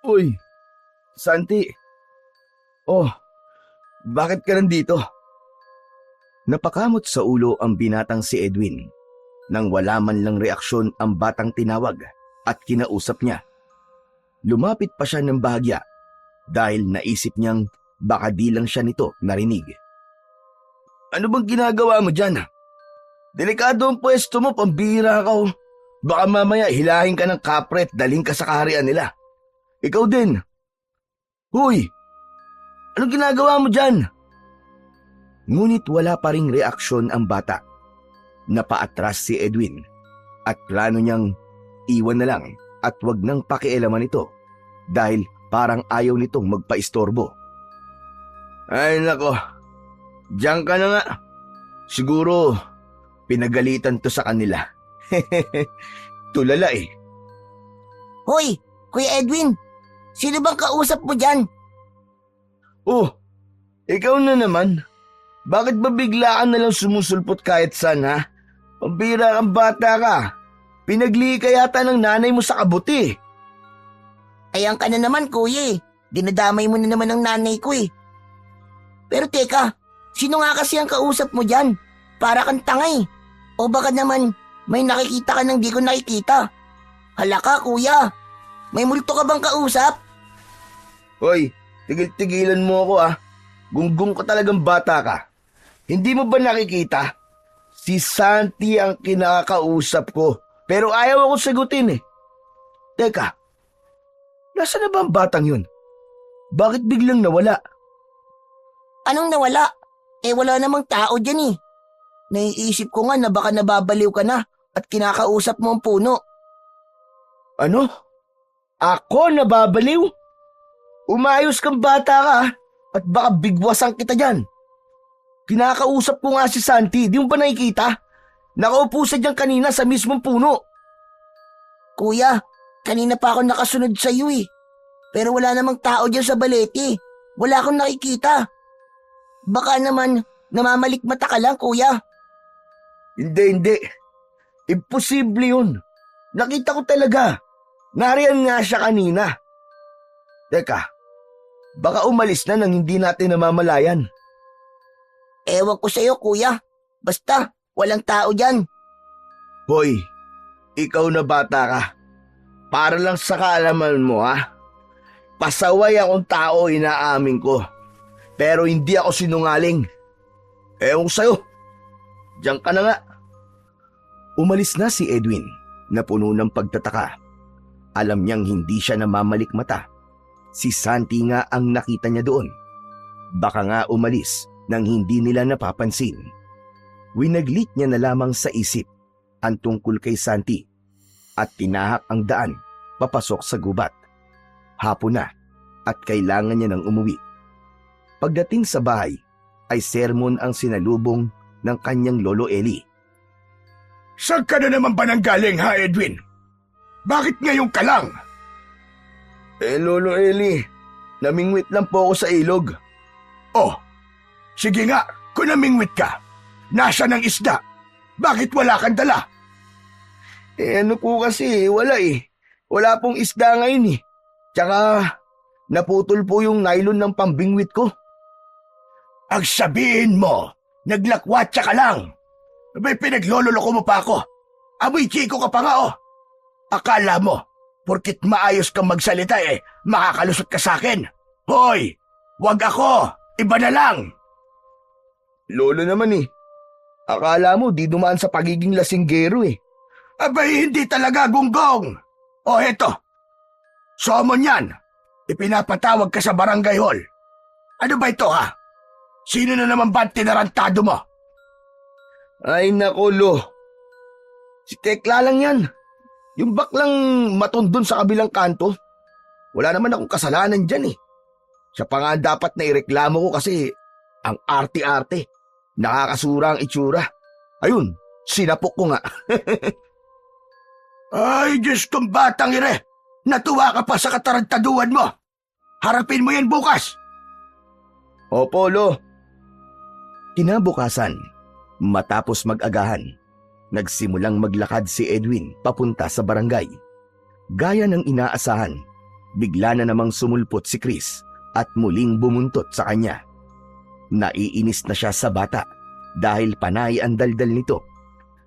Uy, Santi. Oh, bakit ka nandito? Napakamot sa ulo ang binatang si Edwin nang wala man lang reaksyon ang batang tinawag at kinausap niya. Lumapit pa siya ng bahagya dahil naisip niyang baka di lang siya nito narinig. Ano bang ginagawa mo dyan? Delikado ang pwesto mo, pambihira ka oh. Baka mamaya hilahin ka ng kapre at daling ka sa kaharian nila. Ikaw din. Huy! Anong ginagawa mo dyan? Ngunit wala pa ring reaksyon ang bata. Napaatras si Edwin at plano niyang iwan na lang at wag nang pakialaman ito dahil parang ayaw nitong magpaistorbo. Ay nako, diyan ka na nga. Siguro pinagalitan to sa kanila. Tulala eh. Hoy, Kuya Edwin, sino bang kausap mo dyan? Oh, ikaw na naman. Bakit ba bigla ka nalang sumusulpot kahit saan ha? Pambira kang bata ka. Pinagli ka yata ng nanay mo sa kabuti. Ayan ka na naman, kuya eh. Dinadamay mo na naman ang nanay ko eh. Pero teka, sino nga kasi ang kausap mo dyan? Para kang tangay. O baka naman may nakikita ka nang di ko nakikita. Hala ka, kuya. May multo ka bang kausap? Hoy, tigil-tigilan mo ako ah. Gunggong ka talagang bata ka. Hindi mo ba nakikita? Si Santi ang kinakausap ko. Pero ayaw ako sagutin eh. Teka, nasaan na ba ang batang yun? Bakit biglang nawala? Anong nawala? Eh wala namang tao dyan eh. Naiisip ko nga na baka nababaliw ka na at kinakausap mo ang puno. Ano? Ako nababaliw? Umayos kang bata ka at baka bigwasan kita dyan. Kinakausap ko nga si Santi, di mo ba nakikita? Nakaupo siya dyan kanina sa mismong puno. Kuya, kanina pa ako nakasunod sa iyo eh. Pero wala namang tao dyan sa balete. Wala akong nakikita. Baka naman namamalikmata ka lang, kuya. Hindi. Imposible yun. Nakita ko talaga. Nariyan nga siya kanina. Teka, baka umalis na nang hindi natin namamalayan. Ewan ko sa'yo, kuya. Basta, walang tao dyan. Hoy, ikaw na bata ka. Para lang sa kaalaman mo ha. Pasaway akong tao, inaamin ko. Pero hindi ako sinungaling. Ewan ko sa'yo. Diyan ka na nga. Umalis na si Edwin na puno ng pagtataka. Alam niyang hindi siya namamalikmata. Si Santi nga ang nakita niya doon. Baka nga umalis nang hindi nila napapansin. Winaglit niya na lamang sa isip ang tungkol kay Santi at tinahak ang daan papasok sa gubat. Hapon na at kailangan niya nang umuwi. Pagdating sa bahay ay sermon ang sinalubong ng kanyang lolo Eli. Saan ka na naman ba nanggaling ha, Edwin? Bakit ngayon ka lang? Lolo Eli, namingwit lang po ako sa ilog. Oh, sige nga, kung namingwit ka. Nasaan ang isda? Bakit wala kang dala? Ano po kasi, wala eh. Wala pong isda ngayon eh. Tsaka, naputol po yung nylon ng pambingwit ko. Ang sabihin mo, naglakwatsa ka lang. May pinaglololoko mo pa ako. Amoy chiko ka pa nga oh. Akala mo, porkit maayos kang magsalita eh, makakalusot ka sa akin. Hoy, wag ako, iba na lang. Lolo naman eh. Akala mo di dumaan sa pagiging lasinggero eh. Abay, hindi talaga, gunggong. O heto, somon yan. Ipinapatawag ka sa barangay hall. Ano ba ito ha? Sino na naman ba ang tinarantado mo? Ay nako, Lo. Si Tekla lang yan. Yung baklang matundon sa kabilang kanto. Wala naman akong kasalanan dyan eh. Siya pa nga dapat na ireklamo ko kasi ang arte-arte. Nakakasura ang itsura. Ayun, sinapok ko nga. Ay, Diyos kong batang ire. Natuwa ka pa sa katarantaduhan mo. Harapin mo yan bukas. Opo, Lo. Kinabukasan, matapos mag-agahan, nagsimulang maglakad si Edwin papunta sa barangay. Gaya ng inaasahan, Bigla na namang sumulpot si Chris at muling bumuntot sa kanya. Naiinis na siya sa bata dahil panay ang daldal nito,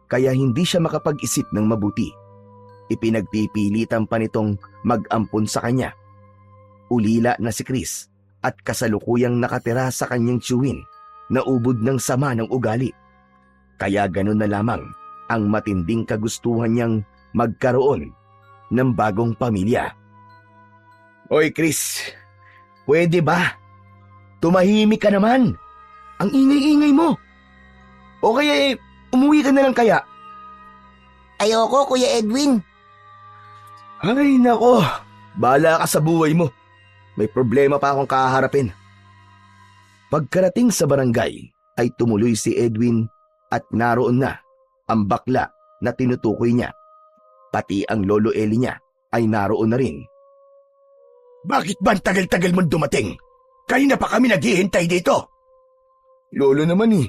kaya hindi siya makapag-isip ng mabuti. Ipinagpipilitan pa nitong mag-ampon sa kanya. Ulila na si Chris at kasalukuyang nakatira sa kanyang tiyuhin na ubod ng sama ng ugali. Kaya ganun na lamang ang matinding kagustuhan niyang magkaroon ng bagong pamilya. Oy Chris, pwede ba? Tumahimik ka naman. Ang ingay-ingay mo. O kaya umuwi ka na lang kaya? Ayoko, Kuya Edwin. Ay nako, bahala ka sa buhay mo. May problema pa akong kaharapin. Pagkarating sa barangay ay tumuloy si Edwin at naroon na ang bakla na tinutukoy niya. Pati ang lolo Eli niya ay naroon na rin. Bakit ba ang tagal-tagal mong dumating? Kanina pa kami naghihintay dito. Lolo naman eh.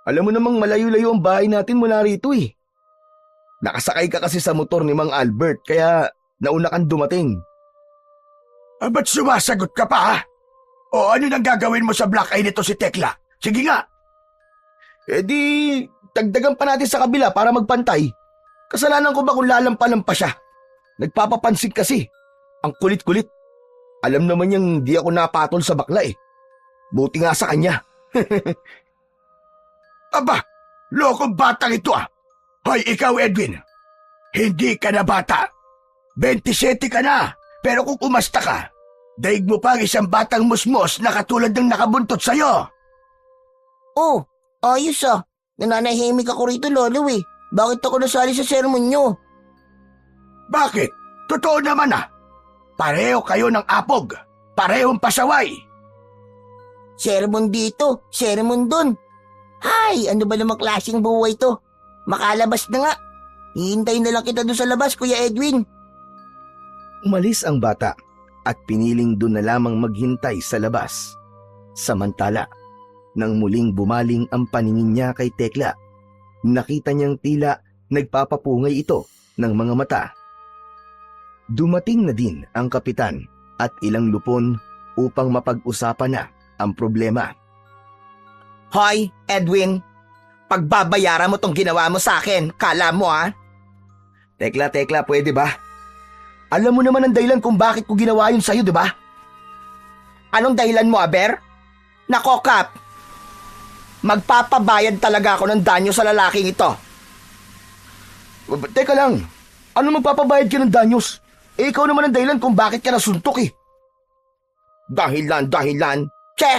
Alam mo namang malayo-layo ang bahay natin mula rito eh. Nakasakay ka kasi sa motor ni Mang Albert kaya nauna kang dumating. Ba't sumasagot ka pa ha? O ano nang gagawin mo sa black eye nito si Tekla? Sige nga. Eh di, dagdagan pa natin sa kabila para magpantay. Kasalanan ko ba kung lalampalan pa siya? Nagpapapansin kasi. Ang kulit-kulit. Alam naman niyang di ako napatol sa bakla eh. Buti nga sa kanya. Aba, lokong batang ito ah. Hoy ikaw Edwin, hindi ka na bata. 27 ka na, pero kung umasta ka, daig mo pa ang isang batang musmos na katulad ng nakabuntot sa'yo. Oh, ayos ah. Nananahimik ako rito, Lolo eh. Bakit ako nasali sa sermon nyo? Bakit? Totoo naman ah. Pareho kayo ng apog. Parehong pasaway. Sermon dito, sermon dun. Hay, ano ba namang klaseng buhay to? Makalabas na nga. Hihintayin na lang kita doon sa labas, Kuya Edwin. Umalis ang bata at piniling doon na lamang maghintay sa labas. Samantala, nang muling bumaling ang paningin niya kay Tekla, nakita niyang tila nagpapapungay ito ng mga mata. Dumating na din ang kapitan at ilang lupon upang mapag-usapan na ang problema. Hoy, Edwin. Pagbabayaran mo tong ginawa mo sa akin, kala mo ah. Tekla, pwede ba? Alam mo naman ang dahilan kung bakit ko ginawa yun sa'yo, di ba? Anong dahilan mo, Aber? Nako, Kap. Magpapabayad talaga ako ng danyo sa lalaking ito. Teka lang, ano magpapabayad ka ng danyos? Eh, ikaw naman ang dahilan kung bakit ka nasuntok eh. Dahilan. Che!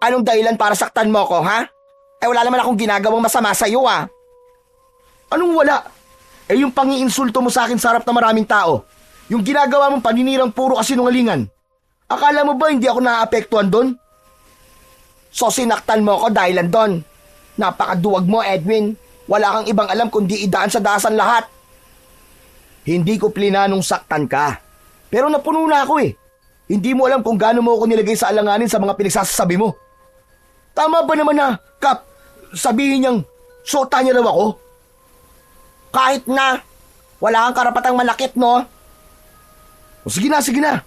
Anong dahilan para saktan mo ko, ha? Eh wala naman akong ginagawang masama sa'yo, ah. Anong wala? Eh yung pangiinsulto mo sa akin sa harap na maraming tao. Yung ginagawa mong paninirang puro kasinungalingan. Akala mo ba hindi ako naaapektuhan doon? So sinaktan mo ko dahilan doon. Napakaduwag mo, Edwin. Wala kang ibang alam kundi idaan sa dasan lahat. Hindi ko plinanong saktan ka. Pero napuno na ako eh. Hindi mo alam kung gaano mo ako nilagay sa alanganin sa mga pinagsasabi mo. Tama ba naman na, Kap, sabihin niyang sota niya raw ako? Kahit na, wala kang karapatang malakit, no? O sige na.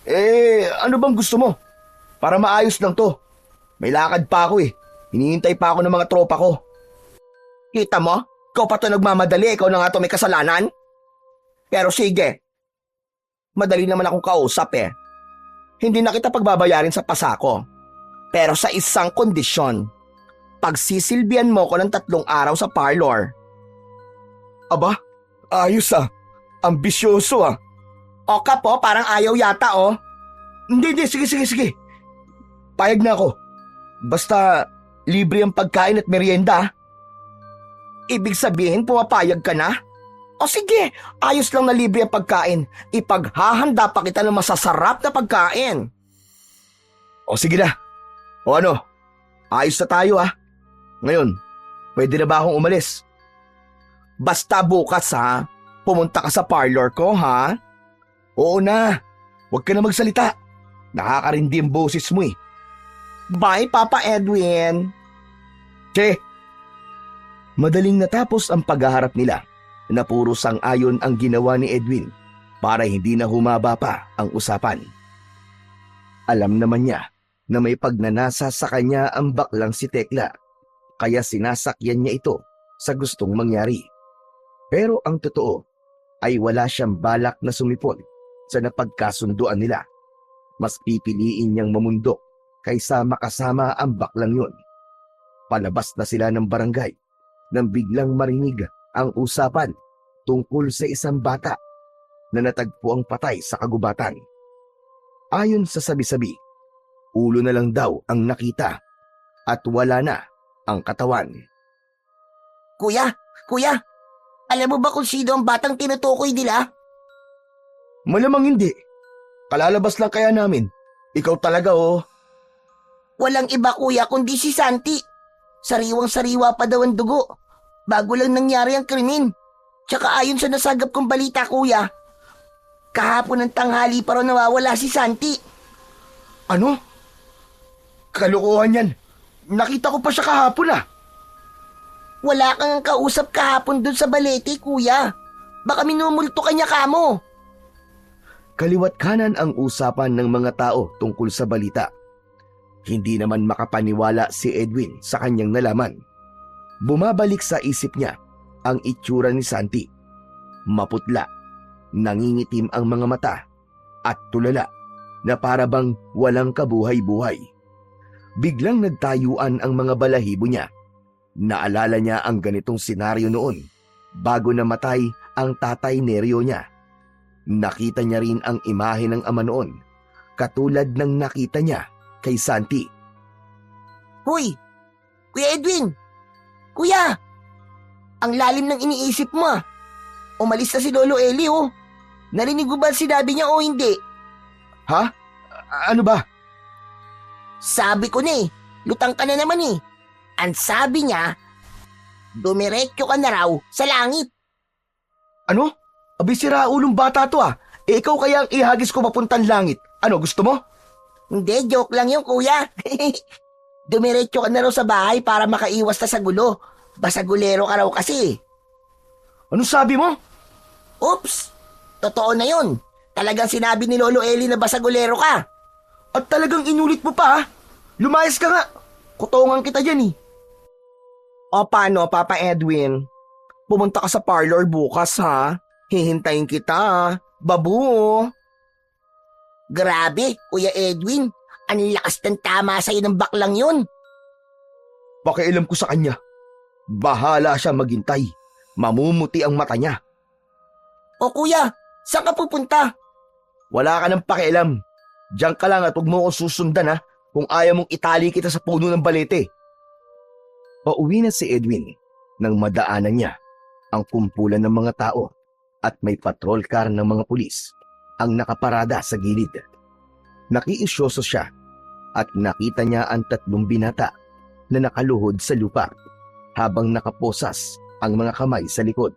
Eh, ano bang gusto mo? Para maayos lang to. May lakad pa ako eh. Hinihintay pa ako ng mga tropa ko. Kita mo? Ikaw pa to nagmamadali, ikaw na nga to may kasalanan? Pero sige, madali naman akong kausap eh. Hindi na kita pagbabayarin sa pasako. Pero sa isang kondisyon, pagsisilbihan mo ko ng 3 araw sa parlor. Aba, ayos ah. Ambisyoso ah. O ka po, parang ayaw yata oh. Hindi, sige. Payag na ako. Basta libre ang pagkain at merienda ah. Ibig sabihin pumapayag ka na? O sige, ayos lang na libre ang pagkain. Ipaghahanda pa kita ng masasarap na pagkain. O sige na. O ano, ayos na tayo ah. Ngayon, pwede na ba akong umalis? Basta bukas ha, pumunta ka sa parlor ko ha? Oo na, huwag ka na magsalita. Nakakarindi ang boses mo eh. Bye, Papa Edwin. Che! Madaling natapos ang paghaharap nila na puro sang-ayon ang ginawa ni Edwin para hindi na humaba pa ang usapan. Alam naman niya na may pagnanasa sa kanya ang baklang si Tekla, kaya sinasakyan niya ito sa gustong mangyari. Pero ang totoo ay wala siyang balak na sumipol sa napagkasunduan nila. Mas pipiliin niyang mamundok kaysa makasama ang baklang yun. Palabas na sila ng barangay nang biglang marinig ang usapan tungkol sa isang bata na natagpuang patay sa kagubatan. Ayon sa sabi-sabi, ulo na lang daw ang nakita at wala na ang katawan. Kuya, alam mo ba kung sino ang batang tinutukoy nila? Malamang hindi. Kalalabas lang kaya namin. Ikaw talaga oh. Walang iba kuya kundi si Santi. Sariwang-sariwa pa daw ang dugo. Bago lang nangyari ang krimen. Tsaka ayon sa nasagap kong balita kuya, kahapon ng tanghali pa raw nawawala si Santi. Ano? Kalokohan yan. Nakita ko pa siya kahapon ah. Wala kang kausap kahapon dun sa balete kuya. Baka minumulto ka niya kamo. Kaliwat kanan ang usapan ng mga tao tungkol sa balita. Hindi naman makapaniwala si Edwin sa kanyang nalaman. Bumabalik sa isip niya ang itsura ni Santi. Maputla, nangingitim ang mga mata at tulala na parabang walang kabuhay-buhay. Biglang nagtayuan ang mga balahibo niya. Naalala niya ang ganitong senaryo noon bago namatay ang tatay neryo niya. Nakita niya rin ang imahe ng ama noon, katulad ng nakita niya kay Santi. Hoy, Kuya Edwin! Kuya! Ang lalim ng iniisip mo ah. Umalis na si Lolo Eli oh. Narinig mo ba sinabi niya o hindi? Ha? Ano ba? Sabi ko na eh, lutang ka na naman eh. Ang sabi niya, dumiretso ka na raw sa langit. Ano? Abi sira ulong bata to ah. Ikaw kaya ang ihagis ko papuntang langit. Ano, gusto mo? Hindi, joke lang yun kuya. Dumiretso ka na raw sa bahay para makaiwas na sa gulo. Basagulero ka raw kasi. Ano sabi mo? Oops! Totoo na yun. Talagang sinabi ni Lolo Eli na basagulero ka. At talagang inulit mo pa ah. Lumayas ka nga. Kutongan kita dyan eh. O paano, Papa Edwin? Pumunta ka sa parlor bukas ha? Hihintayin kita, babu. Grabe, Kuya Edwin. Ang lakas ng tama sa'yo ng baklang yun. Pakialam ko sa kanya. Bahala siya maghintay. Mamumuti ang mata niya. O kuya, saan ka pupunta? Wala ka ng pakialam. Diyan ka lang at huwag mo akong susundan ha, kung ayaw mong itali kita sa puno ng balete. Pauwi na si Edwin nang madaanan niya ang kumpulan ng mga tao at may patrol car ng mga pulis ang nakaparada sa gilid. Nakiisyoso siya at nakita niya ang 3 binata na nakaluhod sa lupa habang nakaposas ang mga kamay sa likod.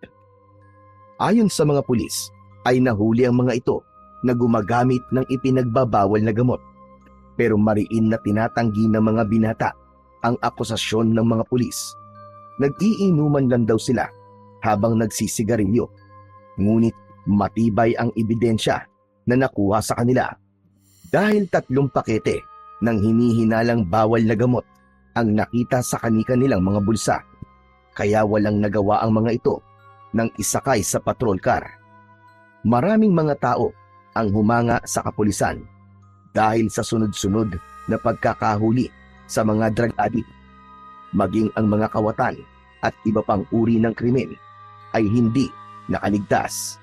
Ayon sa mga pulis, ay nahuli ang mga ito na gumagamit ng ipinagbabawal na gamot. Pero mariin na tinatanggi ng mga binata ang akusasyon ng mga pulis. Nag-iinuman lang daw sila habang nagsisigarilyo. Ngunit matibay ang ebidensya na nakuha sa kanila. Dahil 3 pakete ng hinihinalang bawal na gamot ang nakita sa kani-kanilang mga bulsa. Kaya walang nagawa ang mga ito nang isakay sa patrol car. Maraming mga tao ang humanga sa kapulisan dahil sa sunod-sunod na pagkakahuli sa mga drug addict. Maging ang mga kawatan at iba pang uri ng krimen ay hindi nakaligtas.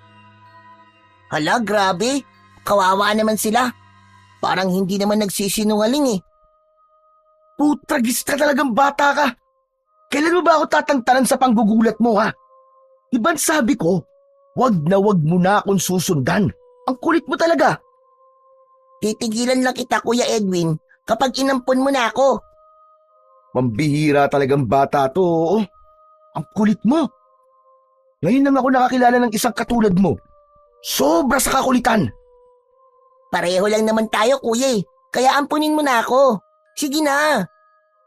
Hala, grabe. Kawawa naman sila. Parang hindi naman nagsisinungaling eh. Putragis ka talagang bata ka! Kailan mo ba ako tatantanan sa panggugulat mo ha? Iban sabi ko, wag mo na akong susundan. Ang kulit mo talaga. Titigilan lang kita, Kuya Edwin, kapag inampun mo na ako. Mambihira talagang bata to. Oh. Ang kulit mo. Ngayon lang ako nakakilala ng isang katulad mo. Sobra sa kakulitan. Pareho lang naman tayo, Kuya eh. Kaya ampunin mo na ako. Sige na.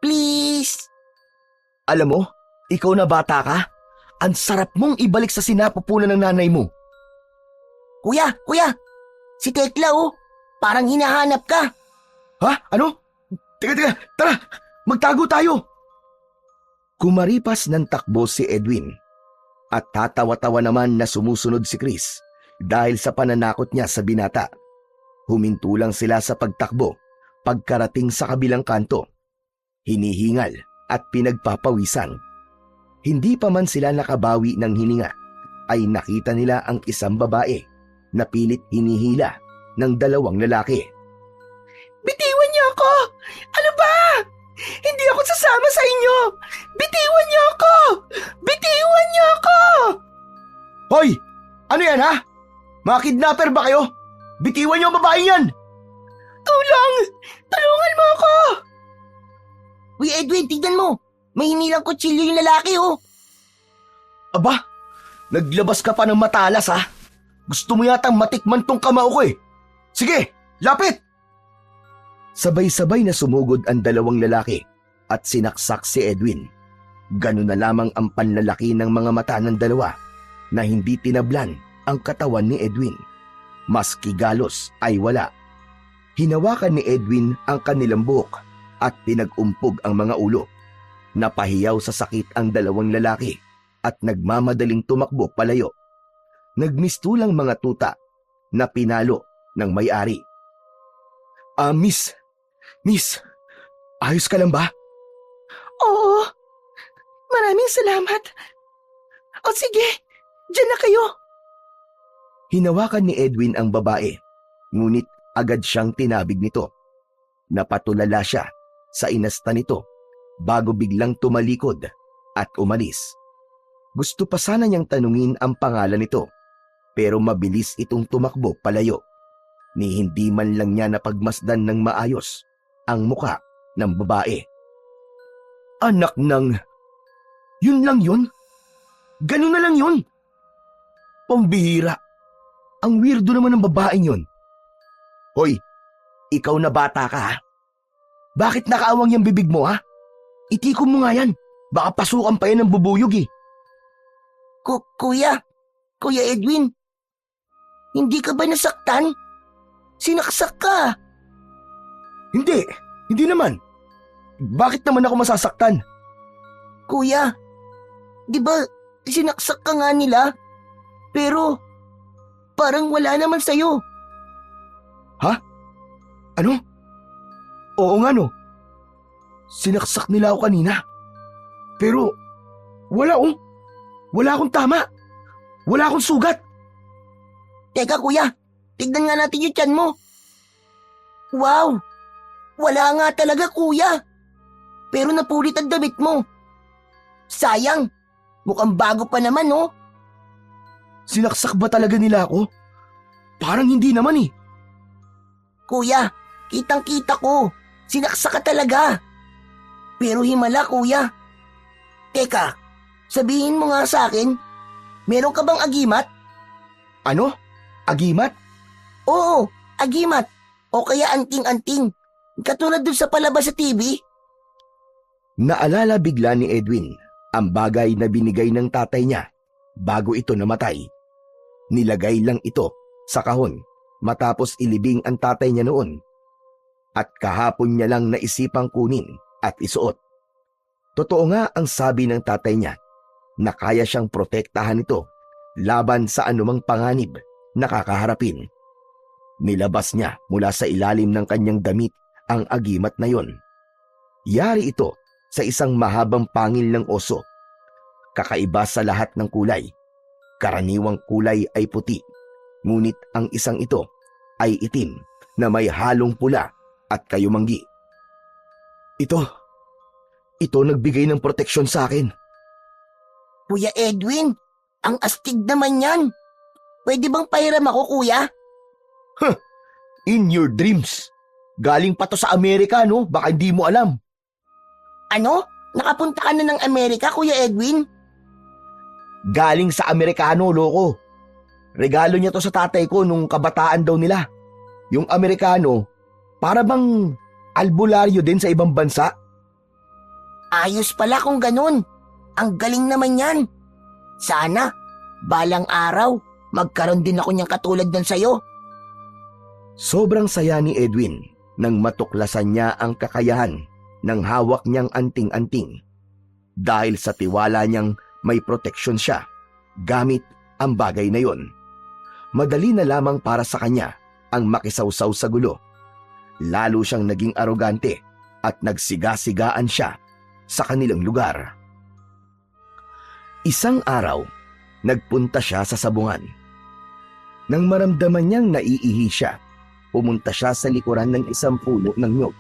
Please. Alam mo, ikaw na bata ka, ang sarap mong ibalik sa sinapupunan ng nanay mo. Kuya, si Tekla oh, parang hinahanap ka. Ha? Ano? Teka, tara! Magtago tayo! Kumaripas ng takbo si Edwin at tatawa-tawa naman na sumusunod si Chris dahil sa pananakot niya sa binata. Huminto lang sila sa pagtakbo pagkarating sa kabilang kanto. Hinihingal at pinagpapawisan. Hindi pa man sila nakabawi ng hininga ay nakita nila ang isang babae na pilit hinihila ng dalawang lalaki. Bitiwan niyo ako! Ano ba? Hindi ako sasama sa inyo! Bitiwan niyo ako! Bitiwan niyo ako! Hoy! Ano yan ha? Mga kidnapper ba kayo? Bitiwan niyo ang babaeng yan! Tulong! Tulungan mo ako! Uy, Edwin, tignan mo! May hinilang kutsilyo yung lalaki, oh! Aba, naglabas ka pa ng matalas ha? Gusto mo yatang matikman tong kamao ko eh. Sige, lapit! Sabay-sabay na sumugod ang dalawang lalaki at sinaksak si Edwin. Ganun na lamang ang panlalaki ng mga mata ng dalawa na hindi tinablan ang katawan ni Edwin. Maski galos ay wala. Hinawakan ni Edwin ang kanilang buhok at pinag-umpog ang mga ulo. Napahiyaw sa sakit ang dalawang lalaki at nagmamadaling tumakbo palayo. Nagmistulang mga tuta na pinalo ng may-ari. Miss, ayos ka lang ba? Oo, maraming salamat. O sige, dyan na kayo. Hinawakan ni Edwin ang babae, ngunit agad siyang tinabig nito. Napatulala siya sa inasta nito bago biglang tumalikod at umalis. Gusto pa sana niyang tanungin ang pangalan nito, pero mabilis itong tumakbo palayo. Ni hindi man lang niya napagmasdan ng maayos ang muka ng babae. Anak ng... Yun lang yun? Ganun na lang yun? Pambihira. Ang weirdo naman ng babaeng yun. Hoy, ikaw na bata ka ha? Bakit nakaawang yung bibig mo ha? Itikon mo nga yan. Baka pasukan pa yan ng bubuyog eh. Kuya Edwin, hindi ka ba nasaktan? Sinaksak ka. Hindi naman. Bakit naman ako masasaktan? Kuya, di ba sinaksak ka nga nila? Pero parang wala naman sa'yo. Ano? Oo nga no. Sinaksak nila ako kanina. Pero wala akong tama. Wala akong sugat. Teka kuya, tignan nga natin yung tiyan mo. Wow, wala nga talaga kuya. Pero napulit ang damit mo. Sayang, mukhang bago pa naman oh. Sinaksak ba talaga nila ako? Parang hindi naman eh. Kuya, kitang-kita ko. Sinaksak ka talaga. Pero himala kuya. Teka, sabihin mo nga sa akin, meron ka bang agimat? Ano? Agimat? Oo, agimat. O kaya anting-anting. Katulad dun sa palabas sa TV. Naalala bigla ni Edwin ang bagay na binigay ng tatay niya bago ito namatay. Nilagay lang ito sa kahon matapos ilibing ang tatay niya noon. At kahapon niya lang naisipang kunin at isuot. Totoo nga ang sabi ng tatay niya na kaya siyang protektahan ito laban sa anumang panganib na kakaharapin. Nilabas niya mula sa ilalim ng kanyang damit ang agimat na yon. Yari ito sa isang mahabang pangil ng oso. Kakaiba sa lahat ng kulay. Karaniwang kulay ay puti, ngunit ang isang ito ay itim na may halong pula at kayumanggi. Ito nagbigay ng proteksyon sa akin. Kuya Edwin, ang astig naman yan. Pwede bang pahiram ako kuya? In your dreams. Galing pa to sa Amerika no? Baka hindi mo alam. Ano? Nakapunta ka na ng Amerika, Kuya Edwin? Galing sa Amerikano, loko. Regalo niya to sa tatay ko nung kabataan daw nila. Yung Amerikano, para bang albularyo din sa ibang bansa? Ayos pala kung ganun. Ang galing naman yan. Sana, balang araw, magkaroon din ako niyang katulad ng sayo. Sobrang saya ni Edwin nang matuklasan niya ang kakayahan ng hawak niyang anting-anting dahil sa tiwala niyang may proteksyon siya gamit ang bagay na yon. Madali na lamang para sa kanya ang makisawsaw sa gulo. Lalo siyang naging arogante at nagsiga-sigaan siya sa kanilang lugar. Isang araw, nagpunta siya sa sabungan. Nang maramdaman niyang naiihi siya, pumunta siya sa likuran ng isang puno ng nyog.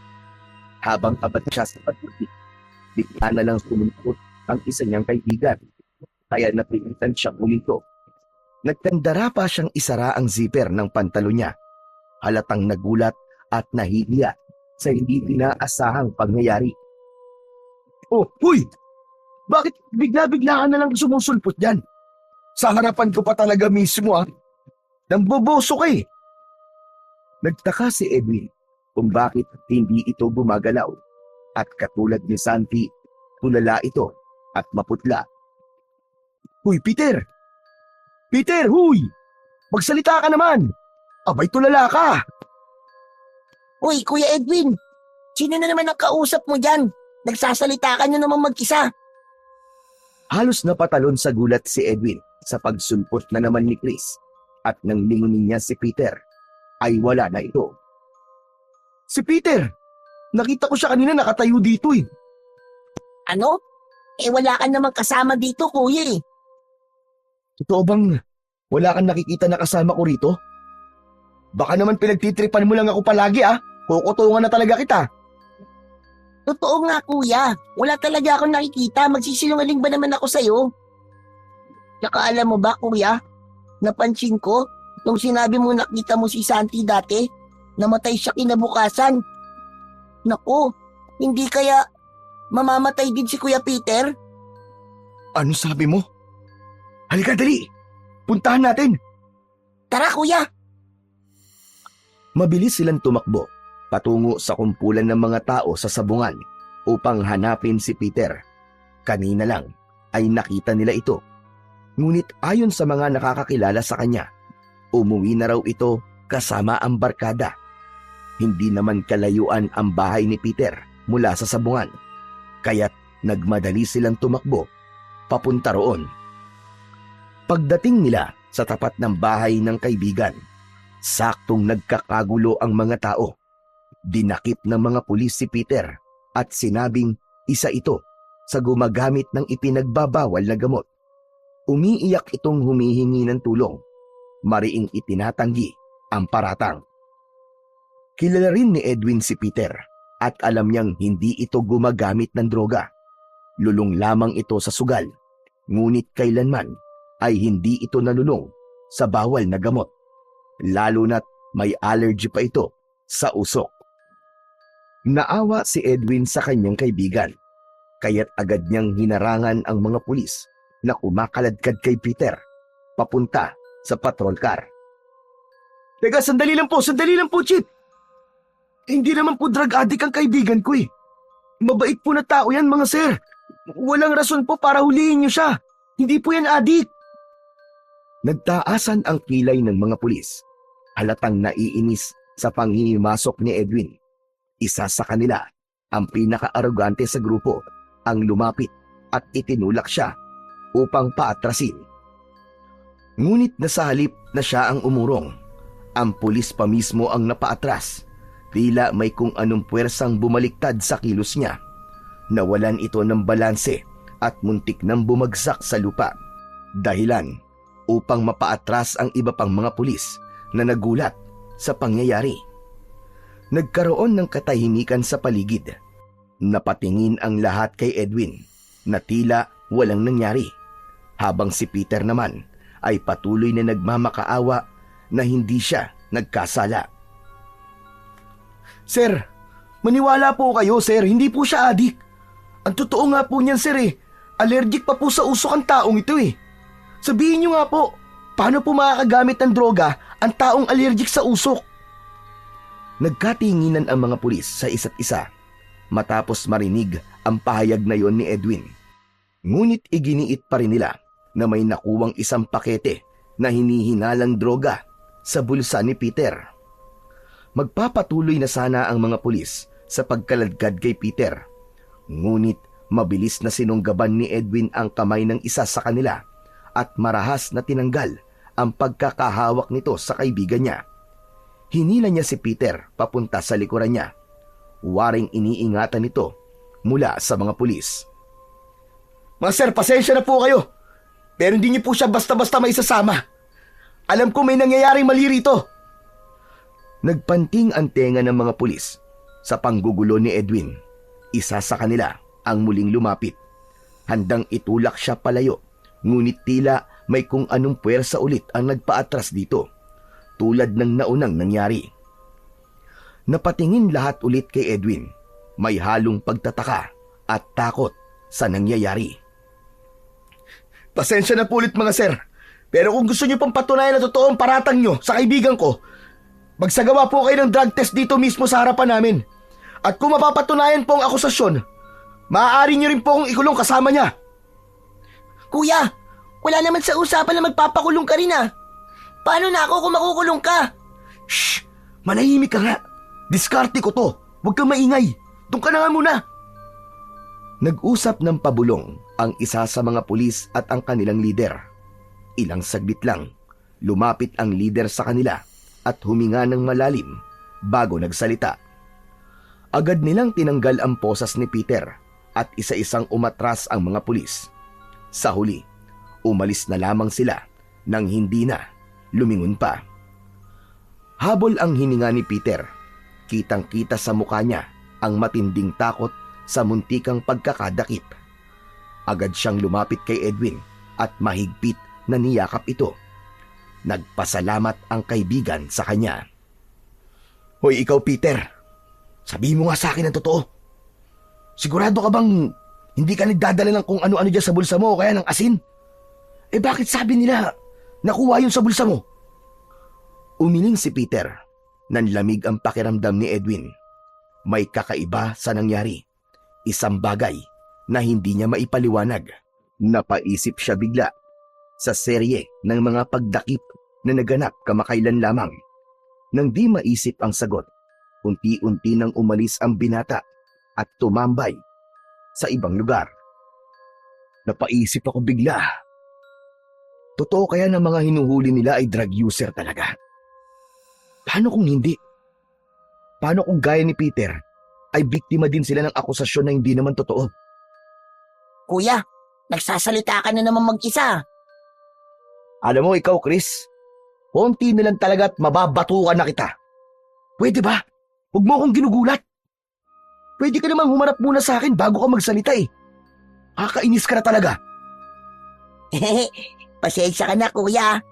Habang abad siya sa pagputi, bigla na lang sumumpot ang isa niyang kaibigan, kaya napilitan siya umito. Nagtandara pa siyang isara ang zipper ng pantalo niya. Halatang nagulat at nahihiya sa hindi inaasahang pangyayari. Oh, huy! Bakit bigla-bigla ka na lang sumusulpot dyan? Sa harapan ko pa talaga mismo Nang boboso ka eh. Nagtaka si Edwin kung bakit hindi ito gumagalaw at katulad ni Santi, tulala ito at maputla. Huy, Peter! Peter, huy! Magsalita ka naman! Abay, tulala ka! Uy, Kuya Edwin, sino na naman ang kausap mo dyan? Nagsasalita ka na naman mag-isa. Halos napatalon sa gulat si Edwin sa pagsulpot na naman ni Chris at nang lingunin niya si Peter ay wala na ito. Si Peter! Nakita ko siya kanina nakatayo dito eh. Ano? Wala ka namang kasama dito, kuya eh. Totoo bang wala kang nakikita na kasama ko rito? Baka naman pinagtitripan mo lang ako palagi Kukutungan na talaga kita. Totoo nga, kuya. Wala talaga akong nakikita. Magsisinungaling ba naman ako sa'yo? Tsaka alam mo ba, kuya? Napansin ko, nung sinabi mo nakita mo si Santi dati, namatay siya kinabukasan. Naku, hindi kaya mamamatay din si Kuya Peter? Ano sabi mo? Halika dali! Puntahan natin! Tara, kuya! Mabilis silang tumakbo patungo sa kumpulan ng mga tao sa sabungan upang hanapin si Peter. Kanina lang ay nakita nila ito. Ngunit ayon sa mga nakakakilala sa kanya, umuwi na raw ito kasama ang barkada. Hindi naman kalayuan ang bahay ni Peter mula sa sabungan, kaya't nagmadali silang tumakbo papunta roon. Pagdating nila sa tapat ng bahay ng kaibigan, saktong nagkakagulo ang mga tao. Dinakip ng mga pulis si Peter at sinabing isa ito sa gumagamit ng ipinagbabawal na gamot. Umiiyak itong humihingi ng tulong. Mariing itinatanggi ang paratang. Kilala rin ni Edwin si Peter at alam niyang hindi ito gumagamit ng droga. Lulong lamang ito sa sugal, ngunit kailanman ay hindi ito nalulong sa bawal na gamot. Lalo na't may allergy pa ito sa usok. Naawa si Edwin sa kanyang kaibigan, kaya't agad niyang hinarangan ang mga pulis na kumakaladkad kay Peter papunta sa patrol car. Teka, sandali lang po, Chip. Hindi naman po drug addict ang kaibigan ko eh. Mabait po na tao yan, mga sir. Walang rason po para hulihin niyo siya. Hindi po yan addict. Nagtaasan ang kilay ng mga pulis. Halatang naiinis sa panghihimasok ni Edwin. Isa sa kanila, ang pinaka-arogante sa grupo, ang lumapit at itinulak siya upang paatrasin. Ngunit nasa halip na siya ang umurong, ang pulis pa mismo ang napaatras. Tila may kung anong puwersang bumaliktad sa kilos niya. Nawalan ito ng balanse at muntik nang bumagsak sa lupa. Dahilan upang mapaatras ang iba pang mga pulis na nagulat sa pangyayari. Nagkaroon ng katahimikan sa paligid. Napatingin ang lahat kay Edwin na tila walang nangyari, habang si Peter naman ay patuloy na nagmamakaawa na hindi siya nagkasala. Sir, maniwala po kayo, sir. Hindi po siya adik. Ang totoo nga po niyan, sir allergic pa po sa usok ang taong ito eh. Sabihin niyo nga po, paano po makakagamit ng droga ang taong allergic sa usok? Nagkatinginan ang mga pulis sa isa't isa matapos marinig ang pahayag na yon ni Edwin. Ngunit iginiit pa rin nila na may nakuwang isang pakete na hinihinalang droga sa bulsa ni Peter. Magpapatuloy na sana ang mga pulis sa pagkaladkad kay Peter. Ngunit mabilis na sinunggaban ni Edwin ang kamay ng isa sa kanila at marahas na tinanggal ang pagkakahawak nito sa kaibigan niya. Hinila niya si Peter papunta sa likuran niya. Waring iniingatan nito mula sa mga pulis. Mga sir, pasensya na po kayo. Pero hindi niyo po siya basta-basta maisasama. Alam ko may nangyayaring mali rito. Nagpanting ang tenga ng mga pulis sa panggugulo ni Edwin. Isa sa kanila ang muling lumapit. Handang itulak siya palayo, ngunit tila may kung anong puwersa ulit ang nagpaatras dito, tulad ng naunang nangyari. Napatingin lahat ulit kay Edwin. May halong pagtataka at takot sa nangyayari. Pasensya na po ulit mga sir, pero kung gusto niyo pang patunayan na totoo ang paratang niyo sa kaibigan ko, magsagawa po kayo ng drug test dito mismo sa harapan namin. At kung mapapatunayan po ang akusasyon, maaari niyo rin po akong ikulong kasama niya. Kuya, wala naman sa usapan na magpapakulong ka rin ah. Paano na ako kung makukulong ka? Shh! Manahimik ka nga. Diskarte ko to. Huwag kang maingay. Doon ka na nga muna. Nag-usap ng pabulong ang isa sa mga pulis at ang kanilang lider. Ilang saglit lang, lumapit ang lider sa kanila at huminga ng malalim bago nagsalita. Agad nilang tinanggal ang posas ni Peter at isa-isang umatras ang mga pulis. Sa huli, umalis na lamang sila nang hindi na lumingon pa. Habol ang hininga ni Peter. Kitang-kita sa mukha niya ang matinding takot sa muntikang pagkakadakip. Agad siyang lumapit kay Edwin at mahigpit na niyakap ito. Nagpasalamat ang kaibigan sa kanya. Hoy ikaw Peter, sabihin mo nga sa akin ang totoo. Sigurado ka bang hindi ka nagdadala ng kung ano-ano dyan sa bulsa mo o kaya ng asin? Eh bakit sabi nila nakuha yun sa bulsa mo? Umiling si Peter. Nanlamig ang pakiramdam ni Edwin. May kakaiba sa nangyari. Isang bagay na hindi niya maipaliwanag. Napaisip siya bigla sa serye ng mga pagdakip na naganap kamakailan lamang. Nang di maisip ang sagot, unti-unti nang umalis ang binata at tumambay sa ibang lugar. Napaisip ako bigla. Totoo kaya na mga hinuhuli nila ay drug user talaga? Paano kung hindi? Paano kung gaya ni Peter ay biktima din sila ng akusasyon na hindi naman totoo? Kuya, nagsasalita ka na naman mag-isa. Alam mo ikaw, Chris, konti na lang talaga at mababatukan na kita. Pwede ba? Huwag mo akong ginugulat. Pwede ka namang humarap muna sa akin bago ka magsalita eh. Kakainis ka na talaga. Pasensya ka na kuya.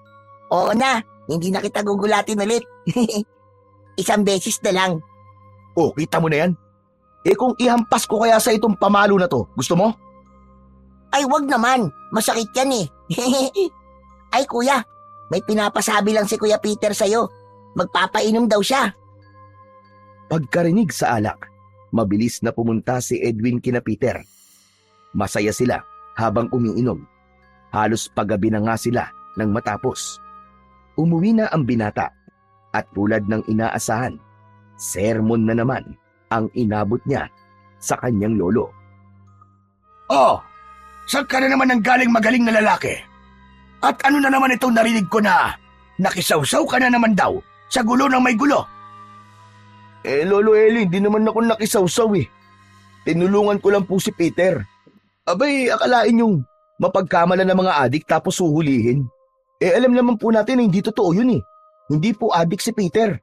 Oo na, hindi na kita gugulatin ulit. Isang beses na lang. Oh, kita mo na yan? Eh kung ihampas ko kaya sa itong pamalo na to, gusto mo? Ay wag naman, masakit yan eh. Ay kuya, may pinapasabi lang si Kuya Peter sa'yo. Magpapainom daw siya. Pagkarinig sa alak, mabilis na pumunta si Edwin kina Peter. Masaya sila habang umiinom. Halos paggabi na nga sila nang matapos. Umuwi na ang binata at tulad ng inaasahan, sermon na naman ang inabot niya sa kanyang lolo. Oh, saan ka na naman ang galing magaling na lalaki? At ano na naman itong narinig ko na nakisawsaw ka na naman daw sa gulo ng may gulo? Eh, Lolo Eli, hindi naman ako nakisawsaw eh. Tinulungan ko lang po si Peter. Abay, akalain yung mapagkamalan ng mga adik tapos huhulihin. Eh, alam naman po natin na hindi totoo yun eh. Hindi po adik si Peter.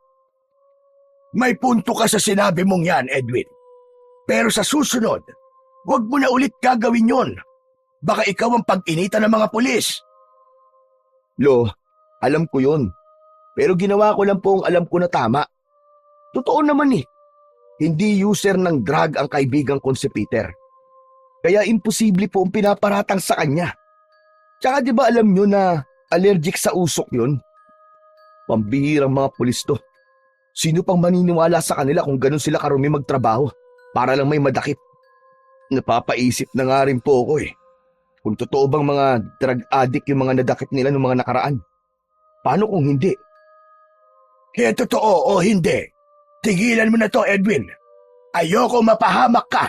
May punto ka sa sinabi mong yan, Edwin. Pero sa susunod, huwag mo na ulit gagawin yon. Baka ikaw ang pag-initan ng mga pulis. Lo, alam ko yun. Pero ginawa ko lang po ang alam ko na tama. Totoo naman eh. Hindi user ng drug ang kaibigan kong si Peter. Kaya imposible po ang pinaparatang sa kanya. Tsaka di ba alam nyo na allergic sa usok yun? Pambihirang mga pulis to. Sino pang maniniwala sa kanila kung ganun sila karumi magtrabaho para lang may madakip? Napapaisip na nga rin po ako eh. Kung totoo bang mga drug addict yung mga nadakip nila ng mga nakaraan. Paano kung hindi? Kaya totoo o hindi, tigilan mo na to, Edwin. Ayoko mapahamak ka.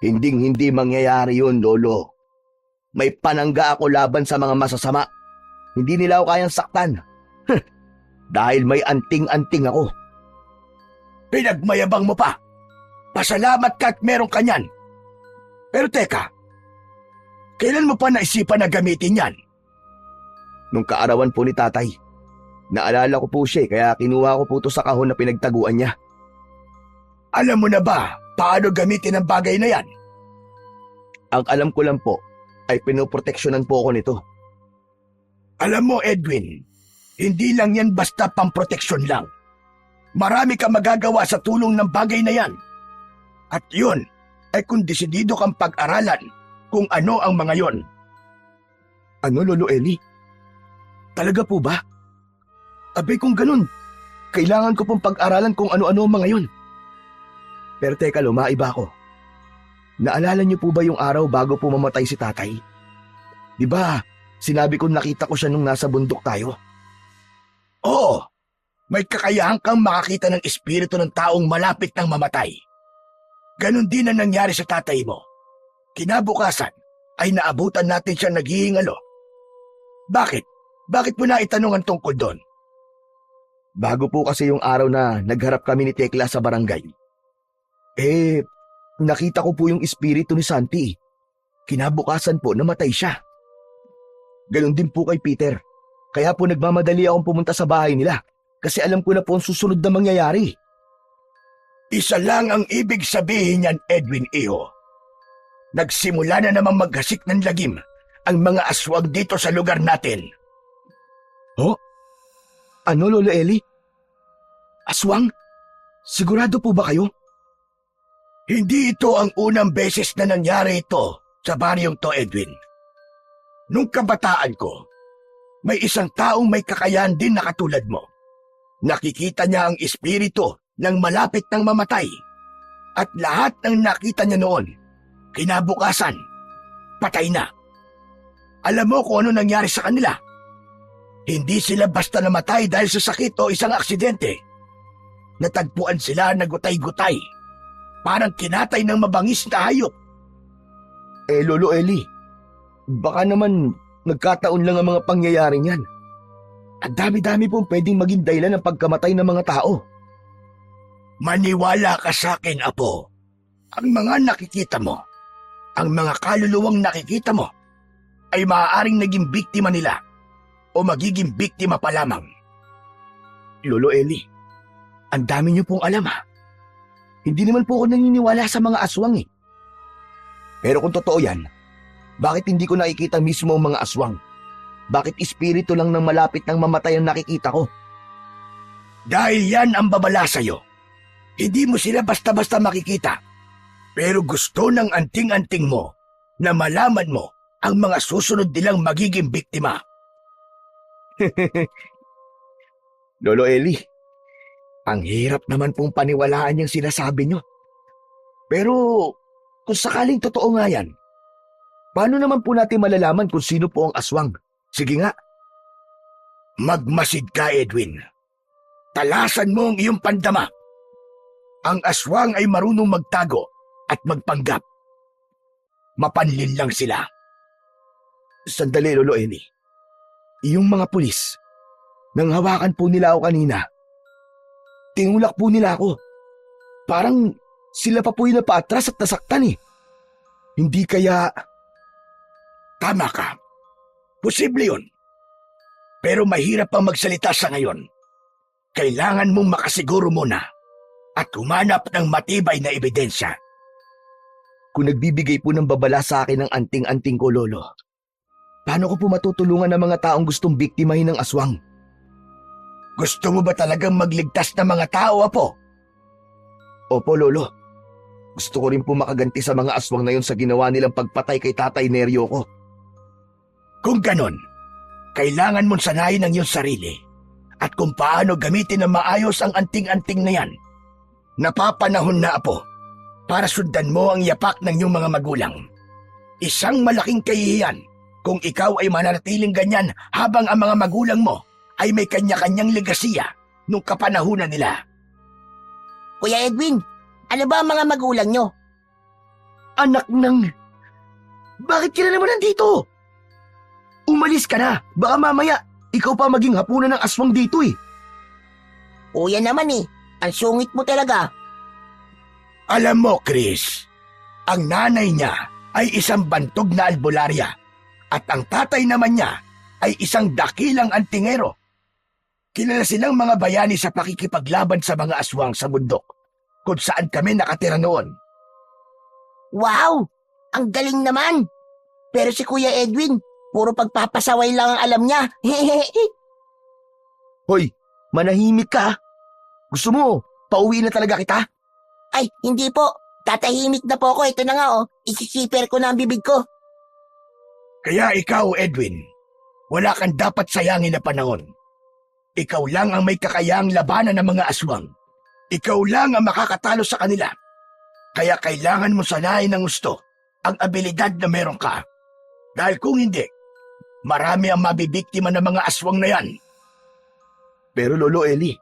Hinding-hindi mangyayari yun, Lolo. May panangga ako laban sa mga masasama. Hindi nila ako kayang saktan. Dahil may anting-anting ako. Pinagmayabang mo pa. Pasalamat ka at meron ka niyan. Pero teka, kailan mo pa naisipan na gamitin yan? Nung kaarawan po ni tatay, naalala ko po siya kaya kinuha ko po to sa kahon na pinagtaguan niya. Alam mo na ba paano gamitin ang bagay na yan? Ang alam ko lang po ay pinoproteksyonan po ako nito. Alam mo, Edwin, hindi lang yan basta pamproteksyon lang. Marami kang magagawa sa tulong ng bagay na yan. At yun ay kung desidido kang pag-aralan kung ano ang mga yon. Ano, Lolo Eli? Talaga po ba? Abay kung ganun, kailangan ko pong pag-aralan kung ano-ano ang mga yon. Pero teka, lumaiba ako. Naalala niyo po ba yung araw bago po mamatay si tatay? Di ba, sinabi ko nakita ko siya nung nasa bundok tayo? Oo, may kakayahan kang makakita ng espiritu ng taong malapit ng mamatay. Ganon din ang nangyari sa tatay mo. Kinabukasan ay naabutan natin siya naghihingalo. Bakit? Bakit mo na itanong ang tungkol doon? Bago po kasi yung araw na nagharap kami ni Tekla sa barangay. Nakita ko po yung espiritu ni Santi. Kinabukasan po namatay siya. Ganon din po kay Peter. Kaya po nagmamadali akong pumunta sa bahay nila kasi alam ko na po ang susunod na mangyayari. Isa lang ang ibig sabihin niyan, Edwin Iho. Nagsimula na namang maghasik ng lagim ang mga aswang dito sa lugar natin. Oh? Ano, Lolo Eli? Aswang? Sigurado po ba kayo? Hindi ito ang unang beses na nangyari ito sa baryong to, Edwin. Nung kabataan ko, may isang taong may kakayahan din na katulad mo. Nakikita niya ang espiritu ng malapit ng mamatay. At lahat ng nakita niya noon, kinabukasan, patay na. Alam mo kung ano nangyari sa kanila? Hindi sila basta namatay dahil sa sakit o isang aksidente. Natagpuan sila na gutay-gutay. Parang kinatay ng mabangis na hayop. Lolo Eli, baka naman nagkataon lang ang mga pangyayari niyan. Ang dami-dami pong pwedeng maging dahilan ng pagkamatay ng mga tao. Maniwala ka sa akin, Apo. Ang mga nakikita mo, ang mga kaluluwang nakikita mo, ay maaaring naging biktima nila o magiging biktima pa lamang. Lolo Eli, ang dami niyo pong alam ha. Hindi naman po ako naniniwala sa mga aswang eh. Pero kung totoo yan, bakit hindi ko nakikita mismo ang mga aswang? Bakit espiritu lang ng malapit ng mamatay ang nakikita ko? Dahil yan ang babala sa'yo. Hindi mo sila basta-basta makikita. Pero gusto ng anting-anting mo na malaman mo ang mga susunod nilang magiging biktima. Lolo Eli, ang hirap naman pong paniwalaan yung sinasabi nyo. Pero kung sakaling totoo nga yan, paano naman po natin malalaman kung sino po ang aswang? Sige nga. Magmasid ka, Edwin. Talasan mo ang iyong pandama. Ang aswang ay marunong magtago at magpanggap. Mapanlin lang sila. Sandali, Lolo Eli. Yung mga pulis, nang hawakan po nila ako kanina, tinulak po nila ako. Parang sila pa po yung napaatras at nasaktan eh. Hindi kaya... Tama ka. Posible yun. Pero mahirap pang magsalita sa ngayon. Kailangan mong makasiguro muna at humanap ng matibay na ebidensya. Kung nagbibigay po ng babala sa akin ng anting-anting ko, Lolo, paano ko po matutulungan ng mga taong gustong biktimahin ng aswang? Gusto mo ba talagang magligtas ng mga tao, Apo? Opo, Lolo. Gusto ko rin po makaganti sa mga aswang na yun sa ginawa nilang pagpatay kay Tatay Neryo ko. Kung ganon, kailangan mong sanayin ang iyong sarili at kung paano gamitin ng maayos ang anting-anting na yan. Napapanahon na, Apo, para sundan mo ang yapak ng iyong mga magulang. Isang malaking kahihiyan Kung ikaw ay mananatiling ganyan habang ang mga magulang mo ay may kanya-kanyang legasiya nung kapanahunan nila. Kuya Edwin, ano ba ang mga magulang nyo? Anak ng... Bakit ka na naman nandito? Umalis ka na. Baka mamaya, ikaw pa maging hapunan ng aswang dito eh. Kuya naman eh, ang sungit mo talaga. Alam mo, Chris, ang nanay niya ay isang bantog na albularya at ang tatay naman niya ay isang dakilang antingero. Kilala silang mga bayani sa pakikipaglaban sa mga aswang sa bundok kung saan kami nakatira noon. Wow! Ang galing naman! Pero si Kuya Edwin, puro pagpapasaway lang ang alam niya. Hoy, manahimik ka. Gusto mo, pauwi na talaga kita? Ay, hindi po. Tatahimik na po ako. Ito na nga oh. Isisiper ko na ang bibig ko. Kaya ikaw, Edwin, wala kang dapat sayangin na panahon. Ikaw lang ang may kakayang labanan ng mga aswang. Ikaw lang ang makakatalo sa kanila. Kaya kailangan mo sanayin ng gusto ang abilidad na meron ka. Dahil kung hindi, marami ang mabibiktima ng mga aswang na yan. Pero Lolo Eli,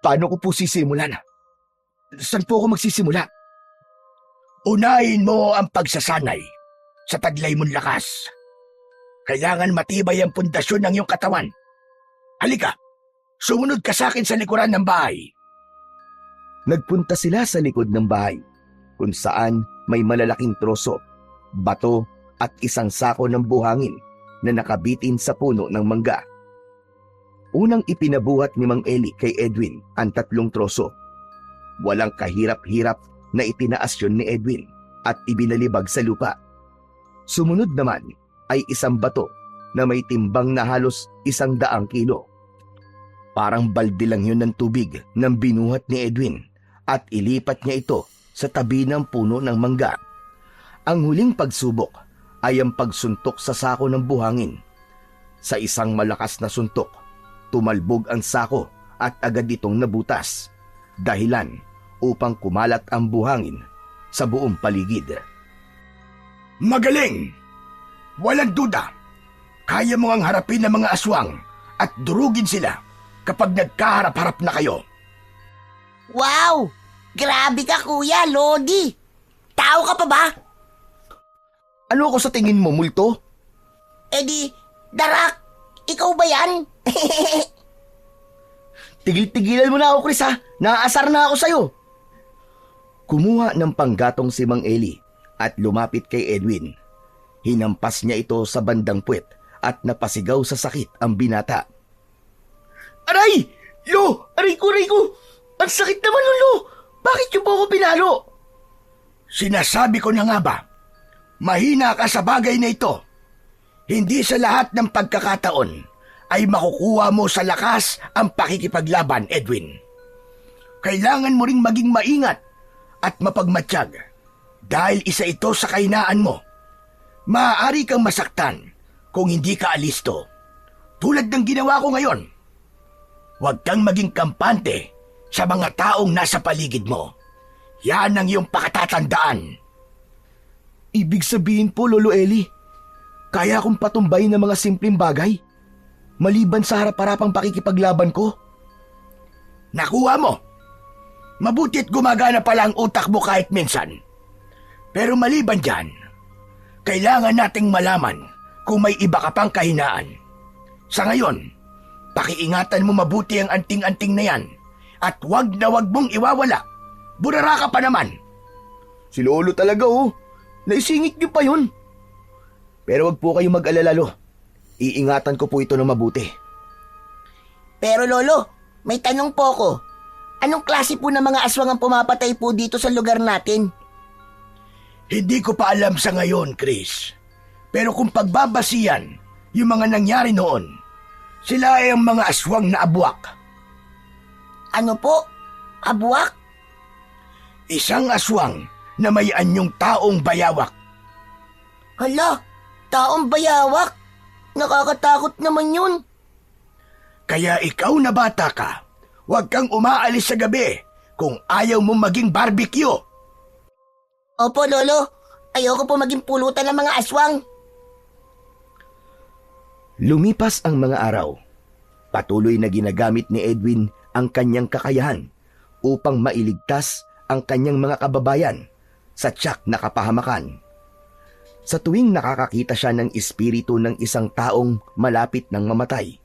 paano ko po sisimulan? Saan po ako magsisimula? Unahin mo ang pagsasanay sa taglay mong lakas. Kailangan matibay ang pundasyon ng iyong katawan. Halika, sumunod ka sa akin sa likuran ng bahay. Nagpunta sila sa likod ng bahay, kung saan may malalaking troso, bato at isang sako ng buhangin na nakabitin sa puno ng mangga. Unang ipinabuhat ni Mang Eli kay Edwin ang 3 troso. Walang kahirap-hirap na itinaas yun ni Edwin at ibinalibag sa lupa. Sumunod naman ay isang bato na may timbang na halos 100 kilo. Parang balde lang yun ng tubig nang binuhat ni Edwin at ilipat niya ito sa tabi ng puno ng mangga. Ang huling pagsubok ay ang pagsuntok sa sako ng buhangin. Sa isang malakas na suntok, tumalbog ang sako at agad itong nabutas, dahilan upang kumalat ang buhangin sa buong paligid. Magaling! Walang duda. Kaya mo ang harapin ng mga aswang at durugin sila kapag nagkaharap-harap na kayo. Wow! Grabe ka, Kuya Lodi! Tao ka pa ba? Ano ako sa tingin mo, multo? Eh di, Darak! Ikaw ba yan? Tigil-tigilan mo na ako, Chris ha. Naaasar na ako sa'yo. Kumuha ng panggatong si Mang Eli at lumapit kay Edwin. Hinampas niya ito sa bandang puwet at napasigaw sa sakit ang binata. Aray! Lo! Aray ko, aray ko! Ang sakit naman, Lo! Bakit niyo po ako pinalo? Sinasabi ko na nga ba, mahina ka sa bagay na ito. Hindi sa lahat ng pagkakataon ay makukuha mo sa lakas ang pakikipaglaban, Edwin. Kailangan mo ring maging maingat at mapagmatsyag dahil isa ito sa kahinaan mo. Maaari kang masaktan kung hindi ka alisto. Tulad ng ginawa ko ngayon. Huwag kang maging kampante sa mga taong nasa paligid mo. Yan ang iyong pakatatandaan. Ibig sabihin po, Lolo Eli, kaya akong patumbayin ng mga simpleng bagay, maliban sa harap-harapang pakikipaglaban ko? Nakuha mo. Mabuti't gumagana pala ang utak mo kahit minsan. Pero maliban dyan, kailangan nating malaman kung may iba ka pang kahinaan. Sa ngayon, pakiingatan mo mabuti ang anting-anting na yan at wag na wag mong iwawala. Burara ka pa naman. Si Lolo talaga oh, naisingit niyo pa yun. Pero wag po kayong mag-alala, Lo. Iingatan ko po ito ng mabuti. Pero Lolo, may tanong po ko. Anong klase po ng mga aswang ang pumapatay po dito sa lugar natin? Hindi ko pa alam sa ngayon, Chris. Pero kung pagbabasihan yung mga nangyari noon, sila ay ang mga aswang na abwak. Ano po? Abwak? Isang aswang na may anyong taong bayawak. Hala, taong bayawak. Nakakatakot naman yun. Kaya ikaw na bata ka, huwag kang umaalis sa gabi kung ayaw mong maging barbecue. Opo, Lolo. Ayoko po maging pulutan ng mga aswang. Lumipas ang mga araw. Patuloy na ginagamit ni Edwin ang kanyang kakayahan upang mailigtas ang kanyang mga kababayan sa tiyak na kapahamakan. Sa tuwing nakakakita siya ng espiritu ng isang taong malapit ng mamatay,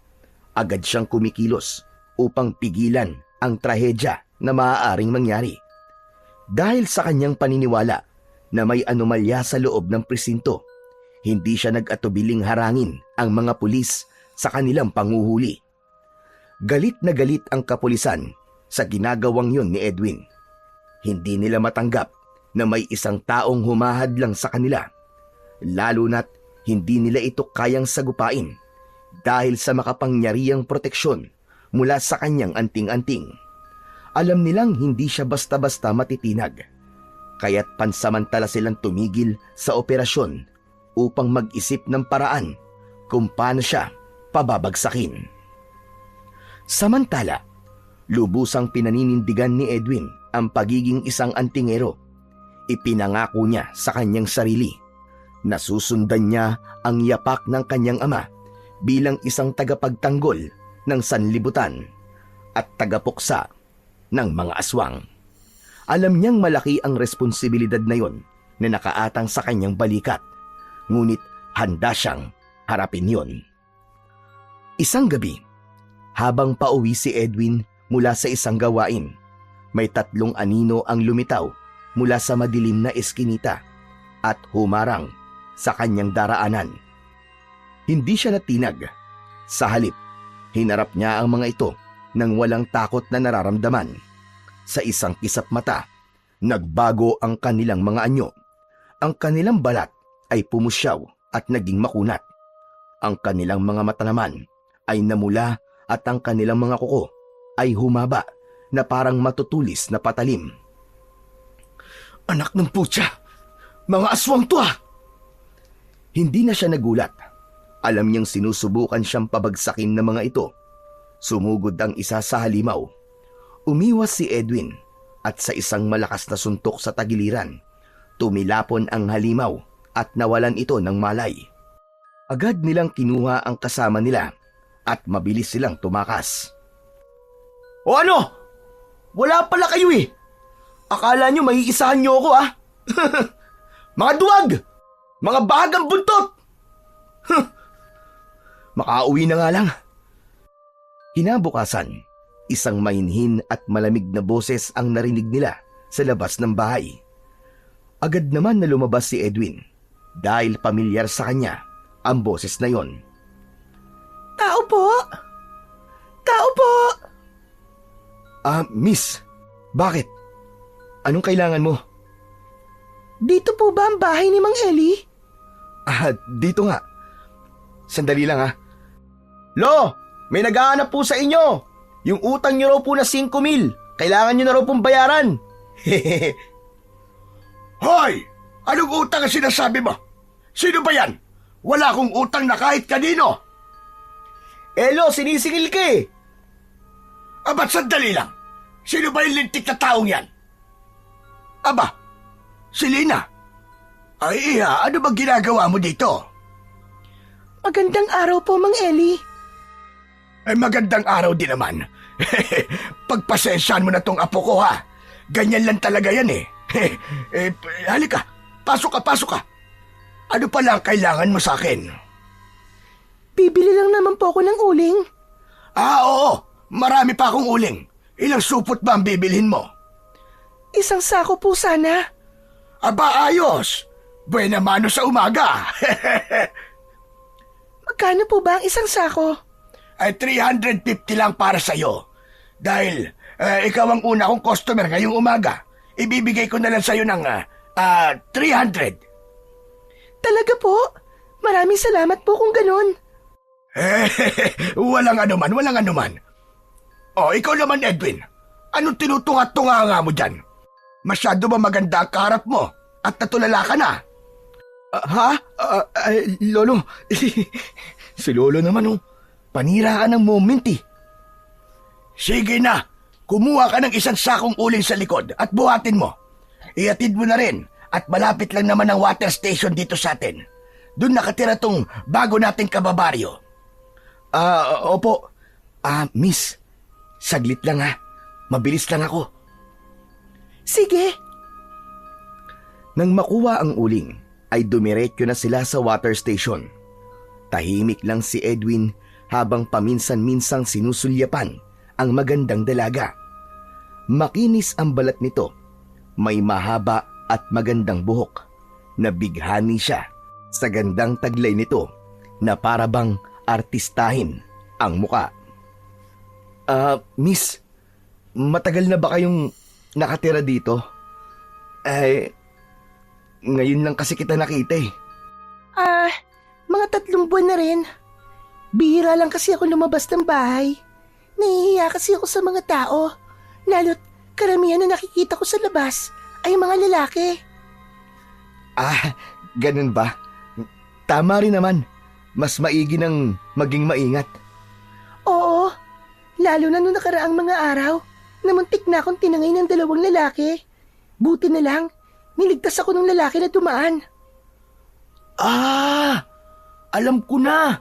agad siyang kumikilos upang pigilan ang trahedya na maaaring mangyari. Dahil sa kanyang paniniwala na may anomalya sa loob ng presinto, hindi siya nag-atubiling harangin ang mga pulis sa kanilang panguhuli. Galit na galit ang kapulisan sa ginagawang yun ni Edwin. Hindi nila matanggap na may isang taong humahadlang sa kanila, lalo na't hindi nila ito kayang sagupain dahil sa makapangyarihang proteksyon mula sa kanyang anting-anting. Alam nilang hindi siya basta-basta matitinag, kaya't pansamantala silang tumigil sa operasyon upang mag-isip ng paraan kung paano siya pababagsakin. Samantala, lubusang pinaninindigan ni Edwin ang pagiging isang antingero. Ipinangako niya sa kanyang sarili na susundan niya ang yapak ng kanyang ama bilang isang tagapagtanggol ng sanlibutan at tagapuksa ng mga aswang. Alam niyang malaki ang responsibilidad na yon na nakaatang sa kanyang balikat, ngunit handa siyang harapin yon. Isang gabi, habang pauwi si Edwin mula sa isang gawain, may 3 anino ang lumitaw mula sa madilim na eskinita at humarang sa kanyang daraanan. Hindi siya natinag. Sa halip, hinarap niya ang mga ito nang walang takot na nararamdaman. Sa isang kisap mata, nagbago ang kanilang mga anyo. Ang kanilang balat ay pumusyaw at naging makunat. Ang kanilang mga mata naman ay namula at ang kanilang mga kuko ay humaba na parang matutulis na patalim. Anak ng putya! Mga aswang to ah! Hindi na siya nagulat. Alam niyang sinusubukan siyang pabagsakin ng mga ito. Sumugod ang isa sa halimaw. Umiwas si Edwin at sa isang malakas na suntok sa tagiliran, tumilapon ang halimaw at nawalan ito ng malay. Agad nilang kinuha ang kasama nila at mabilis silang tumakas. O ano? Wala pala kayo eh! Akala nyo maiisahan nyo ako ah! Mga duwag! Mga bahagang buntot! Makauwi na nga lang. Kinabukasan, isang mainhin at malamig na boses ang narinig nila sa labas ng bahay. Agad naman na lumabas si Edwin dahil pamilyar sa kanya ang boses na yon. Tao po! Tao po! Miss, bakit? Anong kailangan mo? Dito po ba ang bahay ni Mang Eli? Dito nga. Sandali lang ha. Lo, may naghahanap po sa inyo. Yung utang nyo raw po na 5,000. Kailangan nyo na raw pong bayaran. Hoy! Anong utang ang sinasabi mo? Sino ba yan? Wala akong utang na kahit kanino. Lo, sinisingil ka eh. Aba't sandali lang. Sino ba yung lintik na taong yan? Aba, si Lina. Ay iya, ano bang ginagawa mo dito? Magandang araw po, Mang Eli. Ay magandang araw din naman. Pagpasensyahan mo na tong apo ko ha. Ganyan lang talaga yan eh. Halika, pasok ka. Ano pala ang kailangan mo sa akin? Bibili lang naman po ako ng uling. Oo, marami pa akong uling. Ilang supot ba ang bibilhin mo? Isang sako po sana. Aba, ayos. Buena mano sa umaga. Magkano po ba ang isang sako? Ay 350 lang para sa'yo. Dahil ikaw ang una kong customer ngayong umaga. Ibibigay ko na lang sa'yo ng 300. Talaga po? Maraming salamat po kung ganun. Walang anuman. Oh, ikaw naman Edwin. Anong tinutunga-tunga mo dyan? Masyado ba maganda ang kaharap mo at natulala ka na? Lolo, si Lolo naman panira ka ng moment eh. Sige na, kumuha ka ng isang sakong uling sa likod at buhatin mo. Ihatid mo na rin at malapit lang naman ang water station dito sa atin. Doon nakatira tong bago nating kababaryo. Opo. Miss, saglit lang ha. Mabilis lang ako. Sige. Nang makuha ang uling, ay dumiretso na sila sa water station. Tahimik lang si Edwin habang paminsan-minsang sinusulyapan ang magandang dalaga. Makinis ang balat nito. May mahaba at magandang buhok. Nabighani siya sa gandang taglay nito na parabang artistahin ang muka. Miss, matagal na ba kayong nakatira dito? Ngayon lang kasi kita nakita eh. Mga 3 buwan na rin. Bihira lang kasi ako lumabas ng bahay. Nahihiya kasi ako sa mga tao. Lalo't karamihan na nakikita ko sa labas ay mga lalaki. Ganun ba? Tama rin naman. Mas maigi ng maging maingat. Oo, lalo na noong nakaraang mga araw na muntik na akong tinangay ng 2 lalaki. Buti na lang, niligtas ako ng lalaki na dumaan. Alam ko na.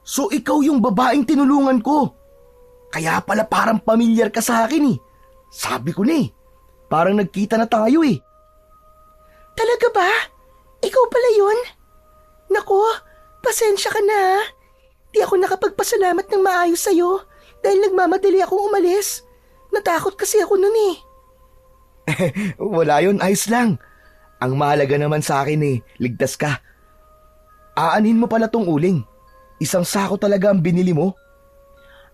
So ikaw yung babaeng tinulungan ko. Kaya pala parang pamilyar ka sa akin eh. Sabi ko na eh. Parang nagkita na tayo eh. Talaga ba? Ikaw pala yun? Nako, pasensya ka na. Di ako nakapagpasalamat ng maayos sa'yo dahil nagmamadali akong umalis. Natakot kasi ako nun eh. Wala yun, ayos lang. Ang mahalaga naman sa akin eh, ligtas ka. Aanin mo pala tong uling. 1 sako talaga ang binili mo.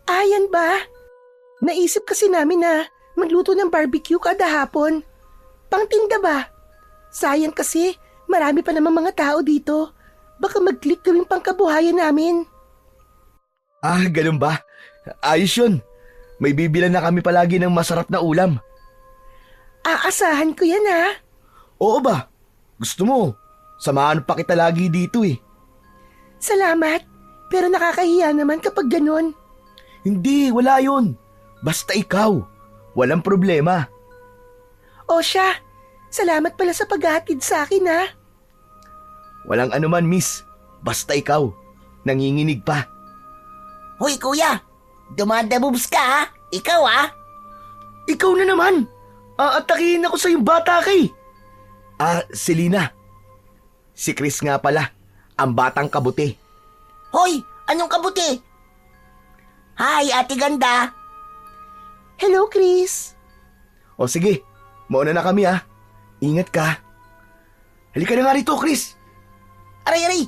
Yan ba? Naisip kasi namin na magluto ng barbecue kada hapon. Pangtinda ba? Sayang kasi, marami pa naman mga tao dito. Baka mag-click gawing pangkabuhayan namin. Ganun ba? Ayos yun. May bibilan na kami palagi ng masarap na ulam. Aasahan ko yan ha. Oo ba? Gusto mo? Samahan pa kita lagi dito eh. Salamat, pero nakakahiya naman kapag ganun. Hindi, wala yun. Basta ikaw. Walang problema. O siya, salamat pala sa paghatid sa akin ha. Walang anuman, miss. Basta ikaw. Nanginginig pa. Hoy kuya, dumadabubs ka ha? Ikaw ha? Ikaw na naman. Aatakihin ako sa yung bata kay. Selena. Si Chris nga pala. Ang batang kabuti. Hoy, anong kabuti? Hi, ate ganda. Hello, Chris. O sige, mauna na kami ha. Ingat ka. Halika na nga rito, Chris. Aray.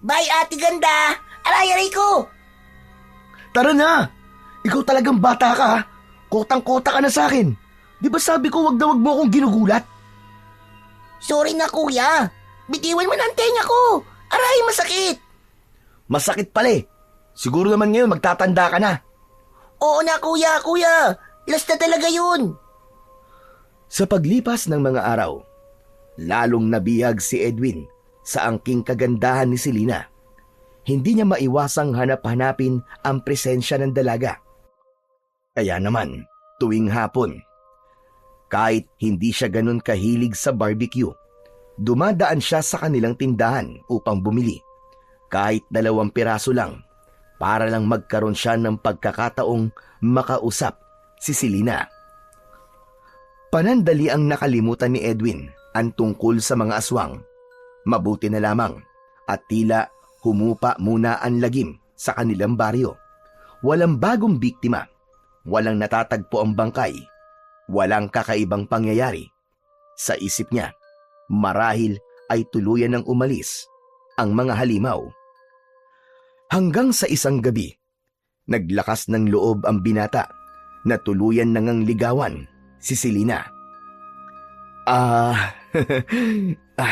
Bye, ate ganda. Aray ko. Tara na. Ikaw talagang bata ka ha. Kotang-kota ka na sa akin. Di ba sabi ko wag na wag mo akong ginugulat? Sorry na kuya. Bitiwan mo na ang tenga ko. Aray, masakit. Masakit pala eh. Siguro naman ngayon magtatanda ka na. Oo na kuya. Last na talaga yun. Sa paglipas ng mga araw, lalong nabihag si Edwin sa angking kagandahan ni Selena. Hindi niya maiwasang hanap-hanapin ang presensya ng dalaga. Kaya naman, tuwing hapon, kahit hindi siya ganun kahilig sa barbecue, dumadaan siya sa kanilang tindahan upang bumili. Kahit 2 piraso lang, para lang magkaroon siya ng pagkakataong makausap si Selena. Panandali ang nakalimutan ni Edwin ang tungkol sa mga aswang. Mabuti na lamang at tila humupa muna ang lagim sa kanilang baryo. Walang bagong biktima, walang natatagpo ang bangkay, walang kakaibang pangyayari. Sa isip niya, marahil ay tuluyan ng umalis ang mga halimaw. Hanggang sa isang gabi, naglakas ng loob ang binata na tuluyan nang ligawan si Selena.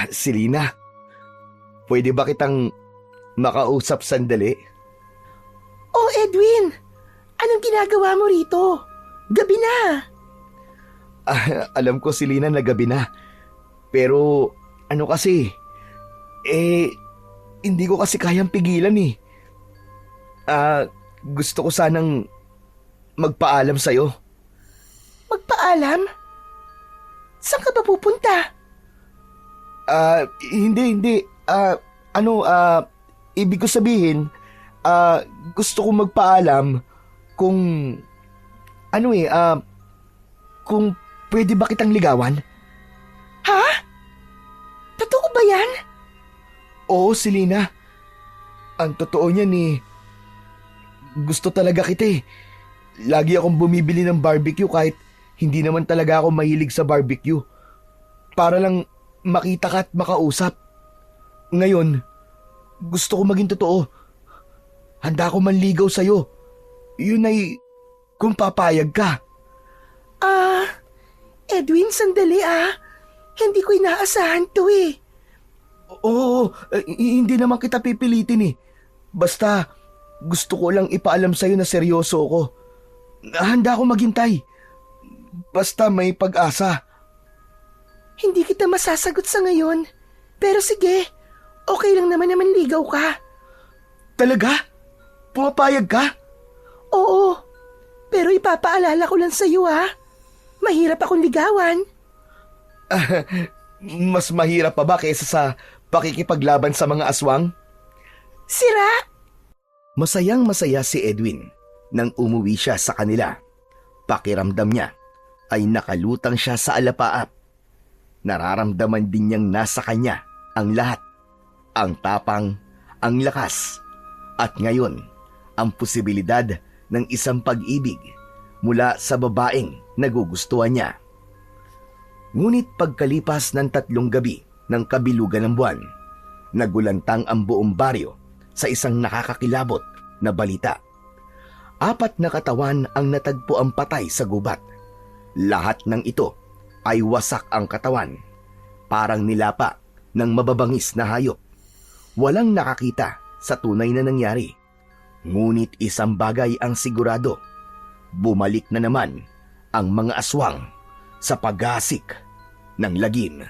Selena, pwede ba kitang makausap sandali? Oh, Edwin! Anong ginagawa mo rito? Gabi na! Alam ko, Selena, na gabi na. Pero, ano kasi, hindi ko kasi kayang pigilan eh. Gusto ko sanang magpaalam sa'yo. Magpaalam? Saan ka ba pupunta? Hindi. Ibig ko sabihin, Gusto kong magpaalam kung kung pwede ba kitang ligawan? Ha? Totoo ba yan? Oo, Selena. Ang totoo niyan gusto talaga kita eh. Lagi akong bumibili ng barbecue kahit hindi naman talaga ako mahilig sa barbecue. Para lang makita ka at makausap. Ngayon, gusto ko maging totoo. Handa ako manligaw sa'yo. Yun ay kung papayag ka. Edwin, sandali Hindi ko inaasahan to eh. Oo, hindi naman kita pipilitin eh. Basta, gusto ko lang ipaalam sa'yo na seryoso ako. Handa ako maghintay. Basta may pag-asa. Hindi kita masasagot sa ngayon. Pero sige, okay lang naman ligaw ka. Talaga? Pumapayag ka? Oo, pero ipapaalala ko lang sa'yo Mahirap akong ligawan. Mas mahirap pa ba kaysa sa pakikipaglaban sa mga aswang? Sira! Masayang masaya si Edwin nang umuwi siya sa kanila. Pakiramdam niya ay nakalutang siya sa alapaap. Nararamdaman din niyang nasa kanya ang lahat. Ang tapang, ang lakas, at ngayon ang posibilidad ng isang pag-ibig mula sa babaeng nagugustuhan niya. Ngunit pagkalipas ng 3 gabi ng kabilugan ng buwan, nagulantang ang buong baryo sa isang nakakakilabot na balita. 4 na katawan ang natagpuang patay sa gubat. Lahat ng ito ay wasak ang katawan, parang nilapa ng mababangis na hayop. Walang nakakita sa tunay na nangyari. Ngunit isang bagay ang sigurado. Bumalik na naman ang mga aswang sa pag-aasik ng lagim.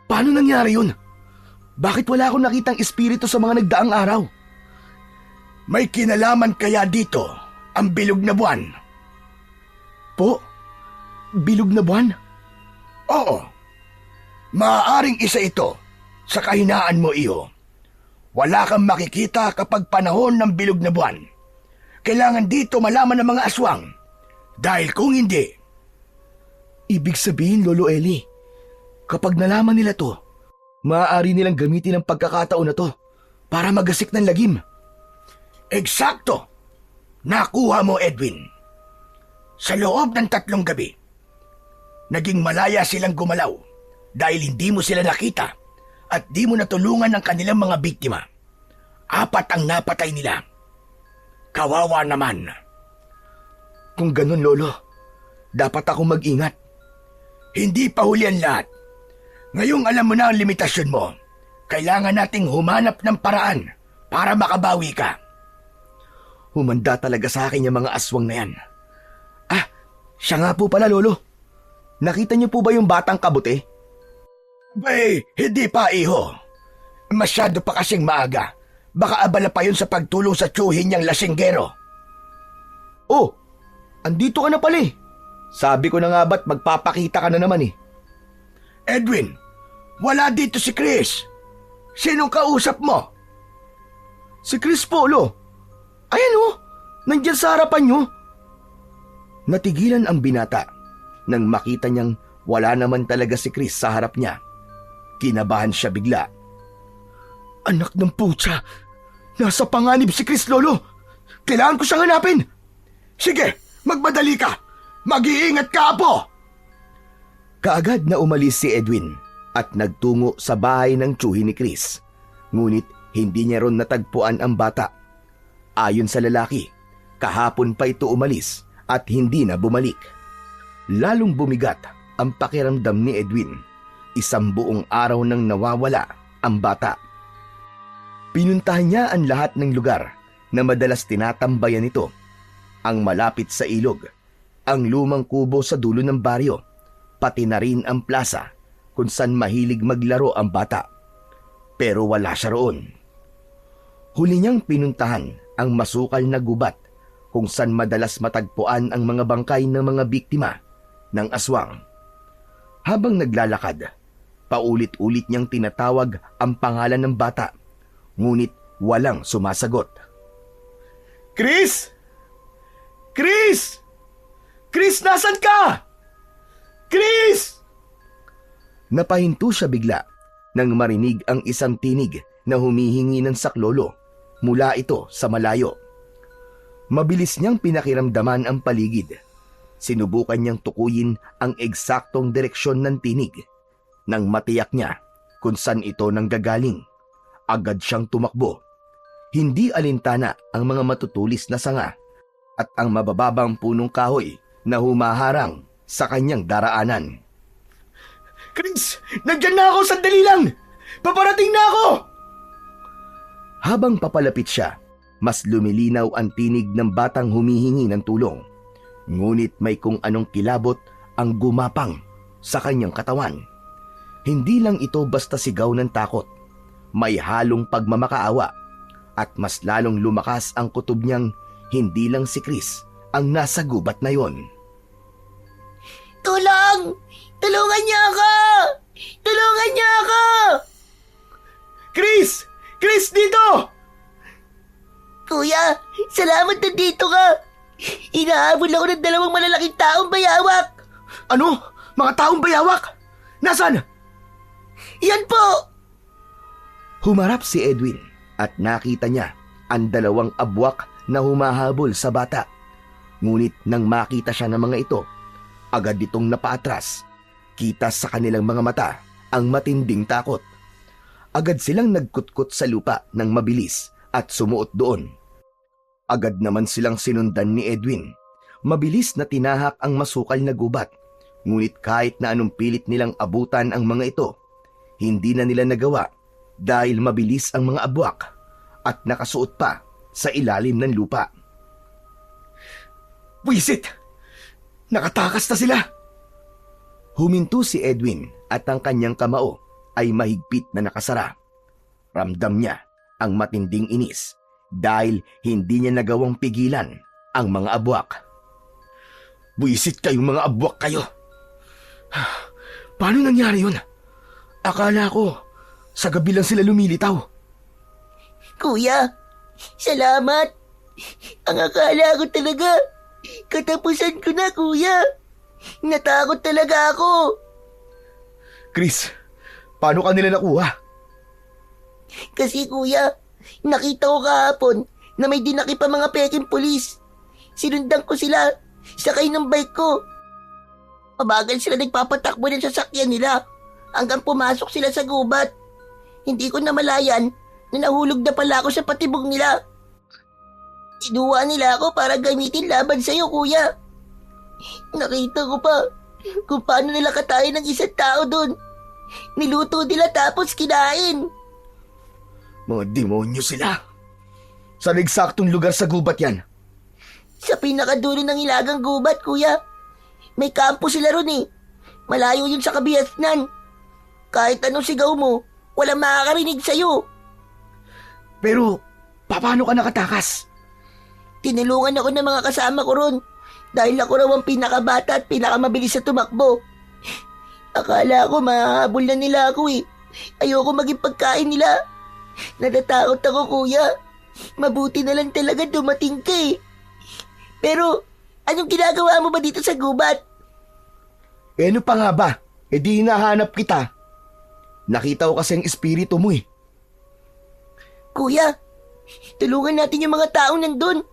Paano nangyari yun? Bakit wala akong nakitang espiritu sa mga nagdaang araw? May kinalaman kaya dito ang bilog na buwan? Po? Bilog na buwan? Oo. Maaaring isa ito sa kahinaan mo, iho. Wala kang makikita kapag panahon ng bilog na buwan. Kailangan dito malaman ng mga aswang. Dahil kung hindi... Ibig sabihin, Lolo Eli, kapag nalaman nila to, maaari nilang gamitin ang pagkakataon na to para magasik ng lagim. Eksakto! Nakuha mo, Edwin. Sa loob ng 3 gabi, naging malaya silang gumalaw dahil hindi mo sila nakita at di mo natulungan ang kanilang mga biktima. 4 ang napatay nila. Kawawa naman. Kung ganun, Lolo, dapat akong mag-ingat. Hindi pa huli ang lahat. Ngayong alam mo na ang limitasyon mo, kailangan nating humanap ng paraan para makabawi ka. Humanda talaga sa akin yung mga aswang na yan. Siya nga po pala, Lolo. Nakita niyo po ba yung batang kabuti? Bay, hindi pa, iho. Masyado pa kasing maaga. Baka abala pa yun sa pagtulong sa tsuhin niyang lasinggero. Oh, andito ka na pala eh. Sabi ko na nga ba't magpapakita ka na naman eh. Edwin, wala dito si Chris. Sinong kausap mo? Si Chris Polo. Ayan oh, nandyan sa harapan niyo. Natigilan ang binata nang makita niyang wala naman talaga si Chris sa harap niya. Kinabahan siya bigla. Anak ng putya, nasa panganib si Chris, Lolo. Kailangan ko siyang hanapin. Sige, magmadali ka. Mag-iingat ka, Apo. Kaagad na umalis si Edwin at nagtungo sa bahay ng tsuhin ni Chris. Ngunit hindi niya ron natagpuan ang bata. Ayon sa lalaki, kahapon pa ito umalis at hindi na bumalik. Lalong bumigat ang pakiramdam ni Edwin. 1 buong araw nang nawawala ang bata. Pinuntahan niya ang lahat ng lugar na madalas tinatambayan nito. Ang malapit sa ilog, ang lumang kubo sa dulo ng baryo, pati na rin ang plaza kung saan mahilig maglaro ang bata. Pero wala siya roon. Huli niyang pinuntahan ang masukal na gubat kung saan madalas matagpuan ang mga bangkay ng mga biktima ng aswang. Habang naglalakad, paulit-ulit niyang tinatawag ang pangalan ng bata, ngunit walang sumasagot. Chris! Chris! Chris, nasan ka? Chris! Napahinto siya bigla nang marinig ang isang tinig na humihingi ng saklolo mula ito sa malayo. Mabilis niyang pinakiramdaman ang paligid. Sinubukan niyang tukuyin ang eksaktong direksyon ng tinig. Nang matiyak niya kung saan ito nanggagaling, agad siyang tumakbo. Hindi alintana ang mga matutulis na sanga at ang mabababang punong kahoy na humaharang sa kanyang daraanan. Chris! Nandyan na ako! Sandali lang! Paparating na ako! Habang papalapit siya, mas lumilinaw ang tinig ng batang humihingi ng tulong. Ngunit may kung anong kilabot ang gumapang sa kanyang katawan. Hindi lang ito basta sigaw ng takot. May halong pagmamakaawa at mas lalong lumakas ang kutob niyang hindi lang si Chris ang nasa gubat na yon. Tulong! Tulungan niyo ako! Tulungan niyo ako! Chris! Chris, dito! Kuya, salamat na dito ka. Inahabol ako ng 2 malalaking taong bayawak. Ano? Mga taong bayawak? Nasaan? Yan po! Humarap si Edwin at nakita niya ang 2 abwak na humahabol sa bata. Ngunit nang makita siya ng mga ito, agad itong napaatras. Kita sa kanilang mga mata ang matinding takot. Agad silang nagkutkot sa lupa ng mabilis at sumuot doon. Agad naman silang sinundan ni Edwin. Mabilis na tinahak ang masukal na gubat. Ngunit kahit na anong pilit nilang abutan ang mga ito, hindi na nila nagawa dahil mabilis ang mga abwak at nakasuot pa sa ilalim ng lupa. Wisit! Nakatakas na sila! Huminto si Edwin at ang kanyang kamao ay mahigpit na nakasara. Ramdam niya ang matinding inis dahil hindi niya nagawang pigilan ang mga abwak. Wisit kayong mga abwak kayo! Paano nangyari yun? Akala ko, sa gabi lang sila lumilitaw. Kuya, salamat. Ang akala ko talaga, katapusan ko na, kuya. Natakot talaga ako. Chris, paano ka nila nakuha? Kasi kuya, nakita ko kahapon na may dinaki pa mga peking pulis. Sinundan ko sila, sakay ng bike ko. Mabagal sila nagpapatakbo ng sasakyan nila hanggang pumasok sila sa gubat. Hindi ko namalayan na nahulog na pala ako sa patibog nila. Inuwa nila ako para gamitin laban sa'yo, kuya. Nakita ko pa kung paano nila katayin ng isang tao doon. Niluto nila tapos kinain. Mga demonyo sila. Saan eksaktong lugar sa gubat yan? Sa pinakadulo ng ilagang gubat, kuya. May kampo sila ron eh. Malayo yun sa kabihasnan. Kahit anong sigaw mo, walang makakarinig sa'yo. Pero, paano ka nakatakas? Tinulungan ako ng mga kasama ko ron dahil ako raw ang pinakabata at pinakamabilis sa tumakbo. Akala ko mahahabol na nila ako eh. Ayoko maging pagkain nila. Natatakot ako, kuya. Mabuti na lang talaga dumating ka eh. Pero, anong ginagawa mo ba dito sa gubat? Ano pa nga ba? E di hinahanap kita. Nakita ko kasi ang espiritu mo eh. Kuya, tulungan natin yung mga taong nandun.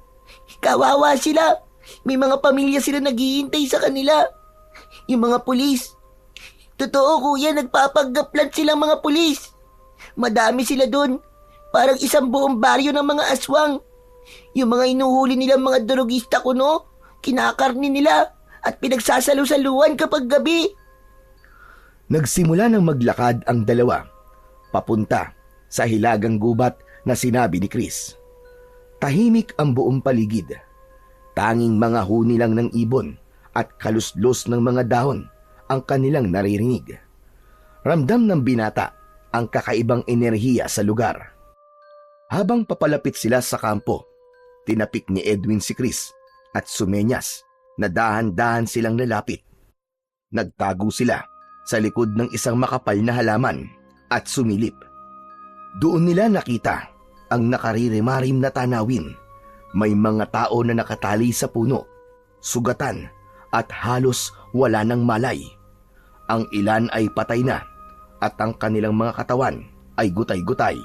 Kawawa sila. May mga pamilya sila naghihintay sa kanila. Yung mga pulis. Totoo, kuya, nagpapaggaplan silang mga pulis. Madami sila dun. Parang isang buong baryo ng mga aswang. Yung mga inuhuli nilang mga drogista kuno, kinakarni nila at pinagsasalu-saluan kapag gabi. Nagsimula ng maglakad ang 2, papunta sa hilagang gubat na sinabi ni Chris. Tahimik ang buong paligid. Tanging mga huni lang ng ibon at kaluslos ng mga dahon ang kanilang naririnig. Ramdam ng binata ang kakaibang enerhiya sa lugar. Habang papalapit sila sa kampo, tinapik ni Edwin si Chris at sumenyas na dahan-dahan silang lalapit. Nagtago sila sa likod ng isang makapal na halaman at sumilip. Doon nila nakita ang nakaririmarim na tanawin. May mga tao na nakatali sa puno, sugatan at halos wala ng malay. Ang ilan ay patay na at ang kanilang mga katawan ay gutay-gutay.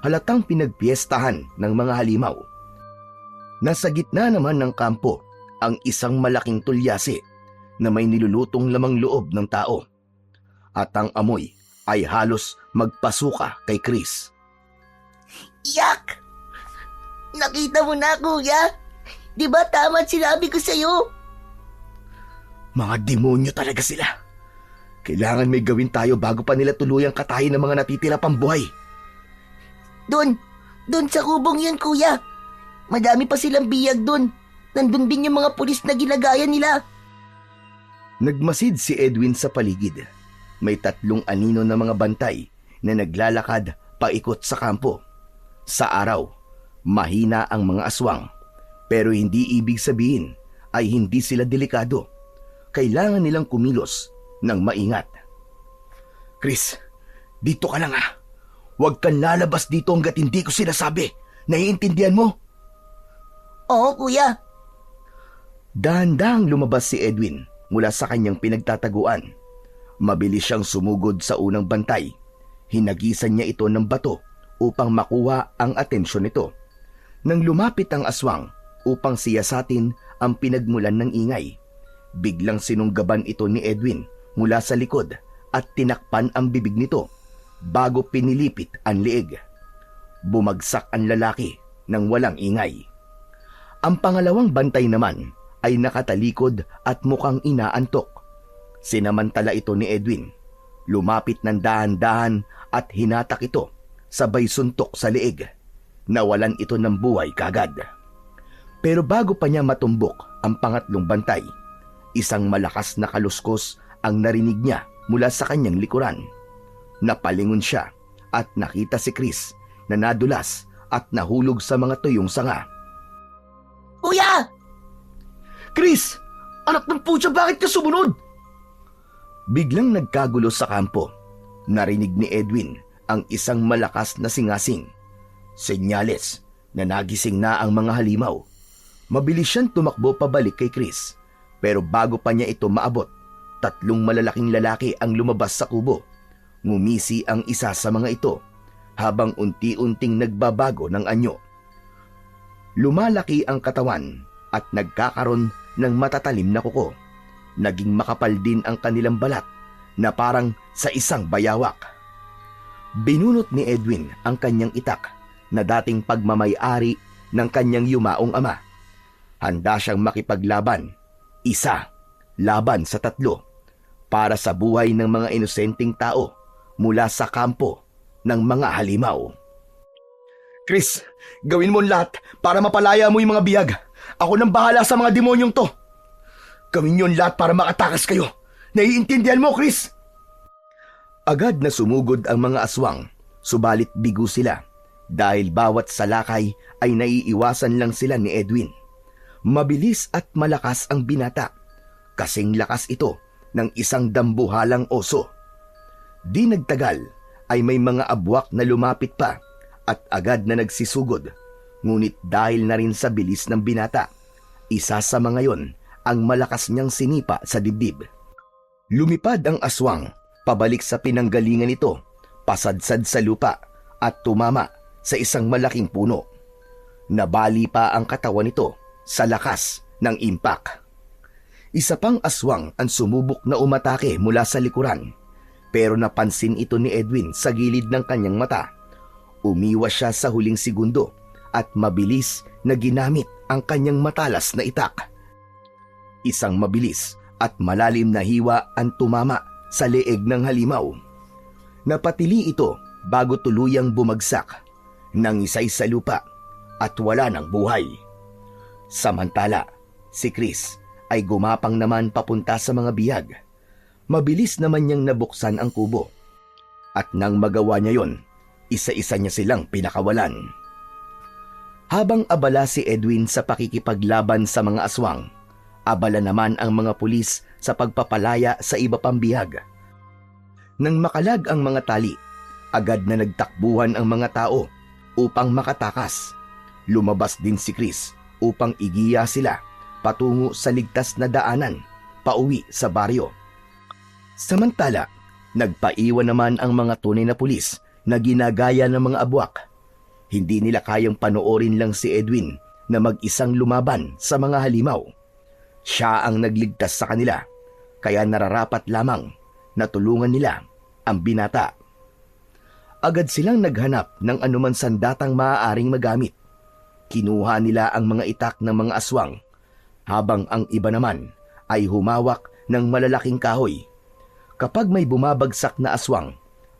Halatang pinagpiestahan ng mga halimaw. Nasa gitna naman ng kampo ang isang malaking tulyasi na may nilulutong lamang loob ng tao. At ang amoy ay halos magpasuka kay Chris. Yak! Nakita mo na, kuya? Di ba tama at sinabi ko sa'yo? Mga demonyo talaga sila. Kailangan may gawin tayo bago pa nila tuluyang katayin ng mga natitira pang buhay. Doon sa kubong yun, kuya. Madami pa silang biyag doon. Nandun din yung mga pulis na ginagaya nila. Nagmasid si Edwin sa paligid. May 3 anino na mga bantay na naglalakad paikot sa kampo. Sa araw, mahina ang mga aswang, pero hindi ibig sabihin ay hindi sila delikado. Kailangan nilang kumilos ng maingat. Chris, dito ka lang ha. Huwag kang lalabas dito hanggat hindi ko sinasabi. Naiintindihan mo? Oo, kuya. Dahan-dahang lumabas si Edwin mula sa kanyang pinagtataguan. Mabilis siyang sumugod sa unang bantay. Hinagisan niya ito ng bato upang makuha ang atensyon nito. Nang lumapit ang aswang upang siyasatin ang pinagmulan ng ingay, biglang sinunggaban ito ni Edwin mula sa likod at tinakpan ang bibig nito bago pinilipit ang leeg. Bumagsak ang lalaki nang walang ingay. Ang pangalawang bantay naman ay nakatalikod at mukhang inaantok. Sinamantala ito ni Edwin. Lumapit ng dahan-dahan at hinatak ito, sabay suntok sa leeg. Nawalan ito ng buhay kagad. Pero bago pa niya matumbok ang pangatlong bantay, isang malakas na kaluskos ang narinig niya mula sa kanyang likuran. Napalingon siya at nakita si Chris na nadulas at nahulog sa mga tuyong sanga. Kuya! Chris! Anak ng putya, bakit ka sumunod? Biglang nagkagulo sa kampo. Narinig ni Edwin ang isang malakas na singasing. Senyales na nagising na ang mga halimaw. Mabilis siyang tumakbo pabalik kay Chris. Pero bago pa niya ito maabot, 3 malalaking lalaki ang lumabas sa kubo. Ngumisi ang isa sa mga ito habang unti-unting nagbabago ng anyo. Lumalaki ang katawan at nagkakaroon ng matatalim na kuko. Naging makapal din ang kanilang balat na parang sa isang bayawak. Binunot ni Edwin ang kanyang itak na dating pagmamay-ari ng kanyang yumaong ama. Handa siyang makipaglaban, 1 laban sa 3, para sa buhay ng mga inosenteng tao mula sa kampo ng mga halimaw. Chris, gawin mo lahat para mapalaya mo yung mga biyag. Ako nang bahala sa mga demonyong to. Gawin yun lahat para makatakas kayo. Naiintindihan mo, Chris? Agad na sumugod ang mga aswang, subalit bigo sila dahil bawat salakay ay naiiwasan lang sila ni Edwin. Mabilis at malakas ang binata, kasing lakas ito ng isang dambuhalang oso. Di nagtagal ay may mga abwak na lumapit pa at agad na nagsisugod, ngunit dahil na rin sa bilis ng binata, isa sa mga yon ang malakas niyang sinipa sa dibdib. Lumipad ang aswang pabalik sa pinanggalingan nito, pasadsad sa lupa at tumama sa isang malaking puno. Nabali pa ang katawan nito sa lakas ng impak. Isa pang aswang ang sumubok na umatake mula sa likuran, pero napansin ito ni Edwin sa gilid ng kanyang mata. Umiwas siya sa huling segundo at mabilis na ginamit ang kanyang matalas na itak. Isang mabilis at malalim na hiwa ang tumama sa leeg ng halimaw. Napatili ito bago tuluyang bumagsak, nangisay sa lupa at wala ng buhay. Samantala, si Chris ay gumapang naman papunta sa mga biyag. Mabilis naman niyang nabuksan ang kubo. At nang magawa niya yon, isa-isa niya silang pinakawalan. Habang abala si Edwin sa pakikipaglaban sa mga aswang, abala naman ang mga pulis sa pagpapalaya sa iba pang bihag. Nang makalag ang mga tali, agad na nagtakbuhan ang mga tao upang makatakas. Lumabas din si Chris upang igiya sila patungo sa ligtas na daanan pauwi sa baryo. Samantala, nagpaiwan naman ang mga tunay na pulis na ginagaya ng mga abwak. Hindi nila kayang panoorin lang si Edwin na mag-isang lumaban sa mga halimaw. Siya ang nagligtas sa kanila, kaya nararapat lamang na tulungan nila ang binata. Agad silang naghanap ng anuman sandatang maaaring magamit. Kinuha nila ang mga itak ng mga aswang, habang ang iba naman ay humawak ng malalaking kahoy. Kapag may bumabagsak na aswang,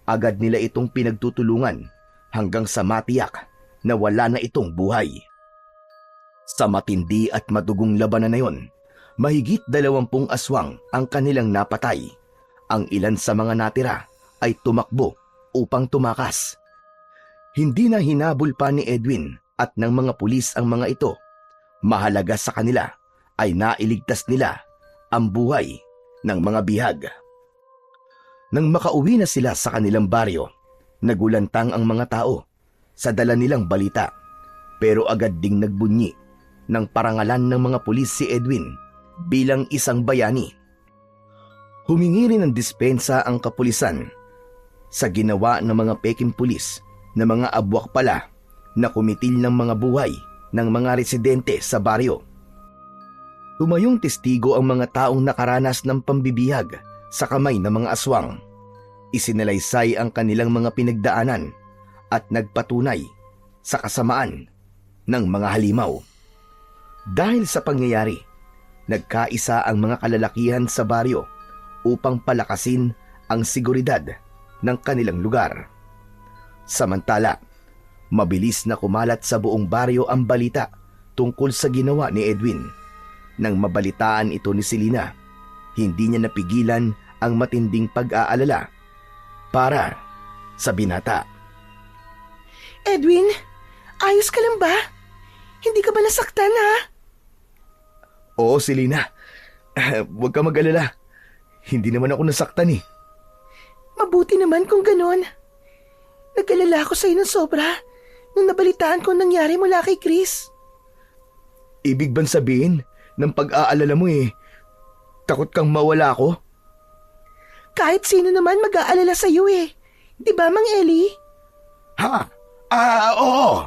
agad nila itong pinagtutulungan hanggang sa matiyak na wala na itong buhay. Sa matindi at madugong labanan na yon, mahigit 20 aswang ang kanilang napatay. Ang ilan sa mga natira ay tumakbo upang tumakas. Hindi na hinabol pa ni Edwin at ng mga pulis ang mga ito. Mahalaga sa kanila ay nailigtas nila ang buhay ng mga bihag. Nang makauwi na sila sa kanilang baryo, nagulantang ang mga tao sa dala nilang balita, pero agad ding nagbunyi ng parangalan ng mga pulis si Edwin bilang isang bayani. Humingi rin ng dispensa ang kapulisan sa ginawa ng mga peking pulis na mga abwak pala na kumitil ng mga buhay ng mga residente sa baryo. Tumayong testigo ang mga taong nakaranas ng pambibihag sa kamay ng mga aswang. Isinalaysay ang kanilang mga pinagdaanan at nagpatunay sa kasamaan ng mga halimaw. Dahil sa pangyayari, nagkaisa ang mga kalalakihan sa baryo upang palakasin ang seguridad ng kanilang lugar. Samantala, mabilis na kumalat sa buong baryo ang balita tungkol sa ginawa ni Edwin. Nang mabalitaan ito ni Selena, hindi niya napigilan ang matinding pag-aalala para sa binata. Edwin, ayos ka lang ba? Hindi ka ba nasaktan, ha? Oo, Selena. Huwag ka mag-alala. Hindi naman ako nasaktan eh. Mabuti naman kung ganon. Nag-alala ako sa'yo ng sobra nung nabalitaan ko ang nangyari mula kay Chris. Ibig bang sabihin ng pag-aalala mo takot kang mawala ako? Kahit sino naman mag-aalala sa'yo eh. Di ba, Mang Eli? Ha? Oo.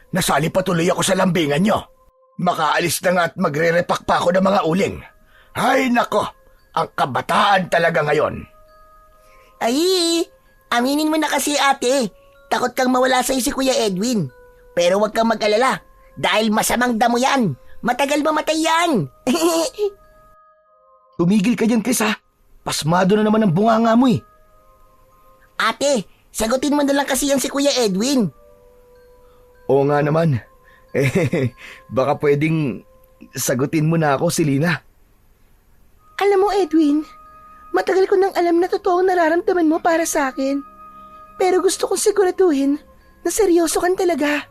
Nasali pa tuloy ako sa lambingan nyo. Makaalis na nga at magre-repack pa ako ng mga uling. Ay nako, ang kabataan talaga ngayon. Ay, aminin mo na kasi ate. Takot kang mawala sa'yo si Kuya Edwin. Pero huwag kang mag-alala dahil masamang damo yan. Matagal mamatay yan. Tumigil ka dyan, Chris, ha? Pasmado na naman ang bunganga mo eh. Ate, sagutin mo na lang kasi yan si Kuya Edwin. Oo nga naman. Baka pwedeng sagutin mo na ako, Selena. Alam mo, Edwin, matagal ko nang alam na totoong nararamdaman mo para sa akin. Pero gusto kong siguraduhin na seryoso kan talaga.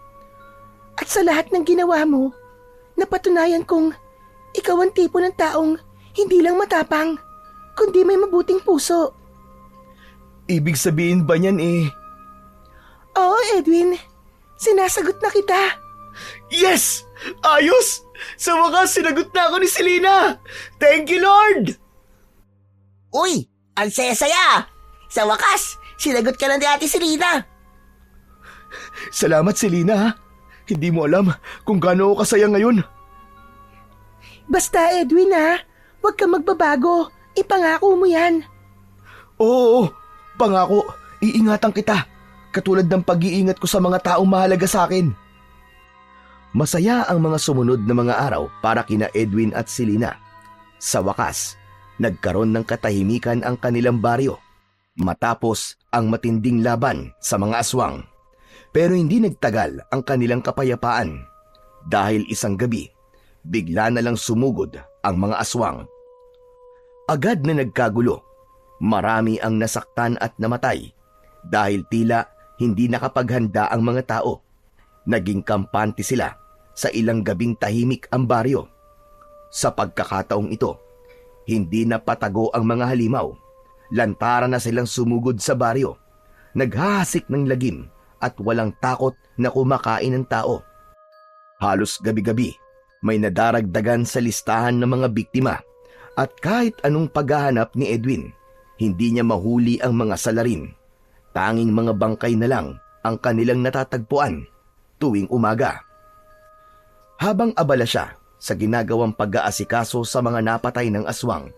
At sa lahat ng ginawa mo, napatunayan kong ikaw ang tipo ng taong hindi lang matapang, kundi may mabuting puso. Ibig sabihin ba niyan Oo, Edwin. Sinasagot na kita. Yes! Ayos! Sa wakas, sinagot na ako ni Selena! Thank you, Lord! Uy, ang saya-saya. Sa wakas, sinagot ka na ni Ate Selena. Salamat, Selena, ha? Hindi mo alam kung gaano ako kasaya ngayon. Basta, Edwin, ha? Huwag kang magbabago. Ipangako mo yan. Oo, pangako, iingatan kita. Katulad ng pag-iingat ko sa mga taong mahalaga sa akin. Masaya ang mga sumunod na mga araw para kina Edwin at Selena. Sa wakas, nagkaroon ng katahimikan ang kanilang baryo matapos ang matinding laban sa mga aswang. Pero hindi nagtagal ang kanilang kapayapaan dahil isang gabi, bigla na lang sumugod ang mga aswang. Agad na nagkagulo, marami ang nasaktan at namatay dahil tila hindi nakapaghanda ang mga tao. Naging kampante sila sa ilang gabing tahimik ang baryo. Sa pagkakataong ito, hindi na patago ang mga halimaw. Lantaran na silang sumugod sa baryo. Naghahasik ng lagim at walang takot na kumakain ng tao. Halos gabi-gabi, may nadaragdagan sa listahan ng mga biktima at kahit anong paghahanap ni Edwin, hindi niya mahuli ang mga salarin. Tanging mga bangkay na lang ang kanilang natatagpuan tuwing umaga. Habang abala siya sa ginagawang pag-aasikaso sa mga napatay ng aswang,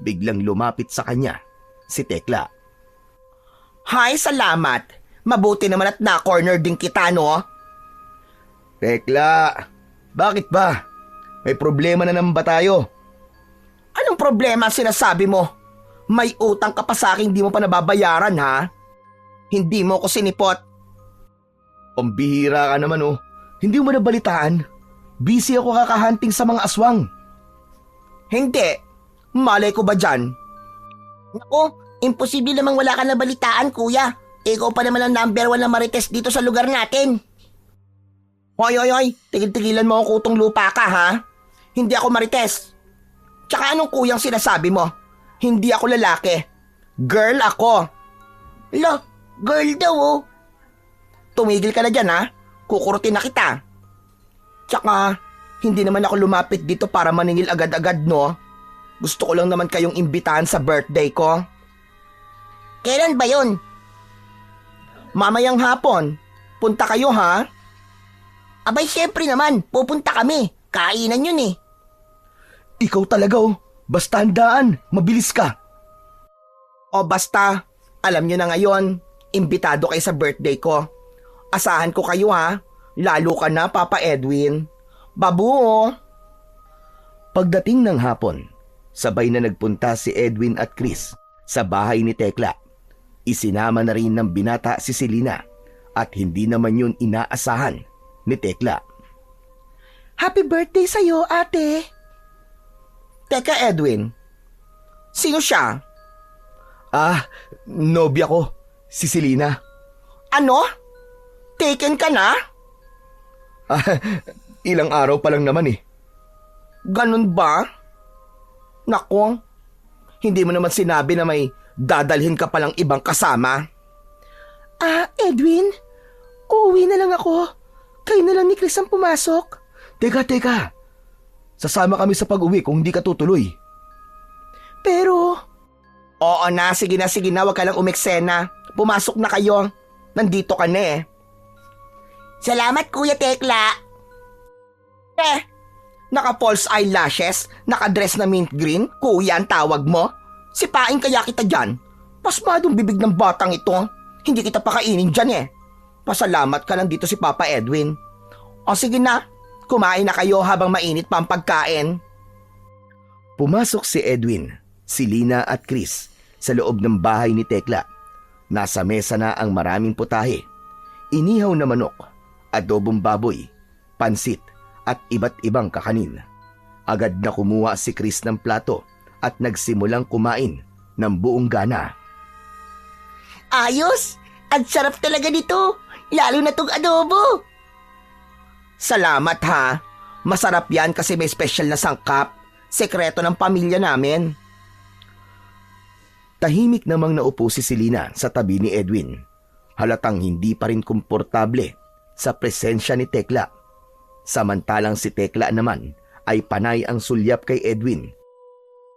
biglang lumapit sa kanya si Tekla. Hay, salamat. Mabuti naman at na-corner din kita, no? Tekla, bakit ba? May problema na naman ba tayo? Anong problema ang sinasabi mo? May utang ka pa sa akin di mo pa nababayaran, ha? Hindi mo ko sinipot. Pambihira ka naman oh. Hindi mo nabalitaan? Busy ako kakahunting sa mga aswang. Hindi. Malay ko ba dyan? Naku, imposible namang wala ka nabalitaan, kuya. Ikaw pa naman ang number 1 na marites dito sa lugar natin. Hoy, tigil-tigilan mo ang kutong lupa ka, ha? Hindi ako marites. Tsaka anong kuyang sinasabi mo? Hindi ako lalaki. Girl ako. Lo, girl daw oh. Tumigil ka na dyan, ha? Kukurutin na kita. Tsaka, hindi naman ako lumapit dito para maningil agad-agad, no? Gusto ko lang naman kayong imbitahan sa birthday ko. Kailan ba yun? Mamayang hapon. Punta kayo, ha? Abay, syempre naman. Pupunta kami. Kainan yun eh. Ikaw talaga oh. Basta handaan. Mabilis ka. O basta, alam nyo na ngayon, imbitado kayo sa birthday ko. Asahan ko kayo, ha? Lalo ka na, Papa Edwin. Babu! Pagdating ng hapon, sabay na nagpunta si Edwin at Chris sa bahay ni Tekla. Isinama na rin ng binata si Selena at hindi naman yun inaasahan ni Tekla. Happy birthday sa'yo, ate. Teka, Edwin. Sino siya? Nobya ko. Si Selena. Ano? Taken ka na? Ilang araw pa lang naman eh. Ganun ba? Naku, hindi mo naman sinabi na may dadalhin ka palang ibang kasama. Edwin, uuwi na lang ako. Kayo na lang ni Chris ang pumasok. Teka. Sasama kami sa pag-uwi kung hindi ka tutuloy. Pero, Oo na, sige na, wag ka lang umeksena. Pumasok na kayo. Nandito ka na eh. Salamat, Kuya Tekla. Naka-false eyelashes, naka-dress na mint green, kuya ang tawag mo? Sipain kaya kita dyan. Pasmadong bibig ng batang ito. Hindi kita pakainin dyan eh. Pasalamat ka lang dito si Papa Edwin. O sige na, kumain na kayo habang mainit pa ang pagkain. Pumasok si Edwin, si Lina at Chris sa loob ng bahay ni Tekla. Nasa mesa na ang maraming putahe. Inihaw na manok, adobong baboy, pansit at iba't ibang kakanin. Agad na kumuha si Chris ng plato at nagsimulang kumain ng buong gana. Ayos! Ang sarap talaga nito, lalo na tong adobo. Salamat ha. Masarap yan kasi may special na sangkap. Sekreto ng pamilya namin. Tahimik namang naupo si Selena sa tabi ni Edwin. Halatang hindi pa rin komportable sa presensya ni Tekla. Samantalang si Tekla naman ay panay ang sulyap kay Edwin.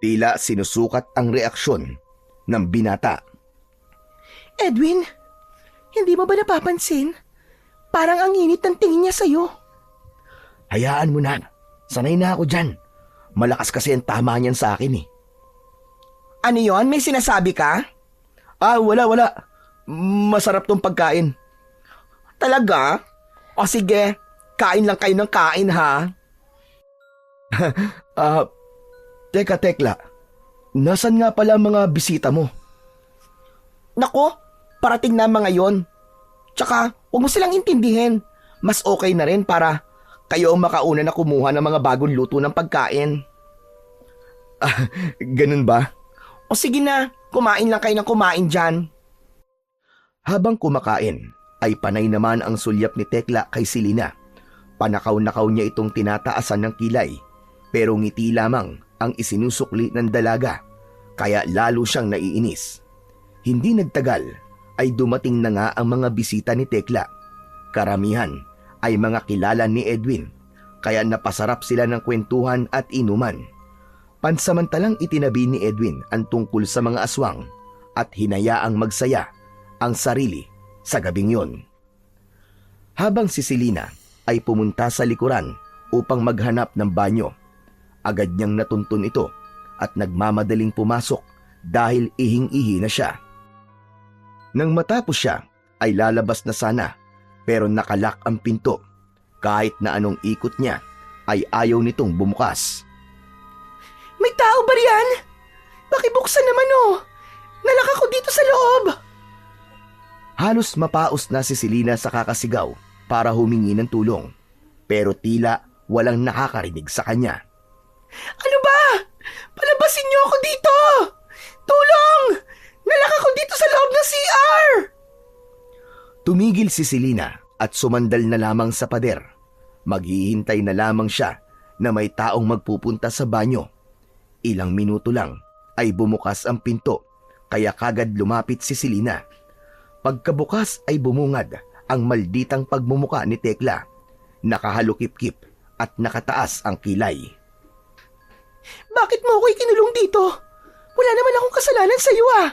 Tila sinusukat ang reaksyon ng binata. Edwin, hindi mo ba napapansin? Parang ang init ng tingin niya sa'yo. Hayaan mo na. Sanay na ako dyan. Malakas kasi ang tama niyan sa akin eh. Ano yon? May sinasabi ka? Wala. Masarap tong pagkain. Talaga? O sige, kain lang kayo ng kain ha. Teka Tekla. Nasaan nga pala mga bisita mo? Nako, parating na mga yon. Tsaka, huwag mo silang intindihin. Mas okay na rin para kayo ang makauna na kumuha ng mga bagong luto ng pagkain. Ganun ba? O sige na, kumain lang kayo ng kumain dyan. Habang kumakain, ay panay naman ang sulyap ni Tekla kay Selena. Panakaw-nakaw niya itong tinataasan ng kilay, pero ngiti lamang ang isinusukli ng dalaga, kaya lalo siyang naiinis. Hindi nagtagal, ay dumating na nga ang mga bisita ni Tekla. Karamihan ay mga kilala ni Edwin, kaya napasarap sila ng kwentuhan at inuman. Pansamantalang itinabi ni Edwin ang tungkol sa mga aswang at hinayaang magsaya ang sarili sa gabing yon. Habang si Selena ay pumunta sa likuran upang maghanap ng banyo, agad niyang natuntun ito at nagmamadaling pumasok dahil ihing-ihi na siya. Nang matapos siya ay lalabas na sana pero nakalak ang pinto. Kahit na anong ikot niya ay ayaw nitong bumukas. May tao ba riyan? Pakibuksan naman oh! Nalak ako dito sa loob! Halos mapaos na si Selena sa kakasigaw para humingi ng tulong, pero tila walang nakakarinig sa kanya. Ano ba? Palabasin niyo ako dito! Tulong! Nalak ako dito sa loob ng CR! Tumigil si Selena at sumandal na lamang sa pader. Maghihintay na lamang siya na may taong magpupunta sa banyo. Ilang minuto lang ay bumukas ang pinto, kaya kagad lumapit si Selena. Pagkabukas ay bumungad ang malditang pagmumuka ni Tekla. Nakahalukip-kip at nakataas ang kilay. Bakit mo ako'y kinulong dito? Wala naman akong kasalanan sa iyo ah!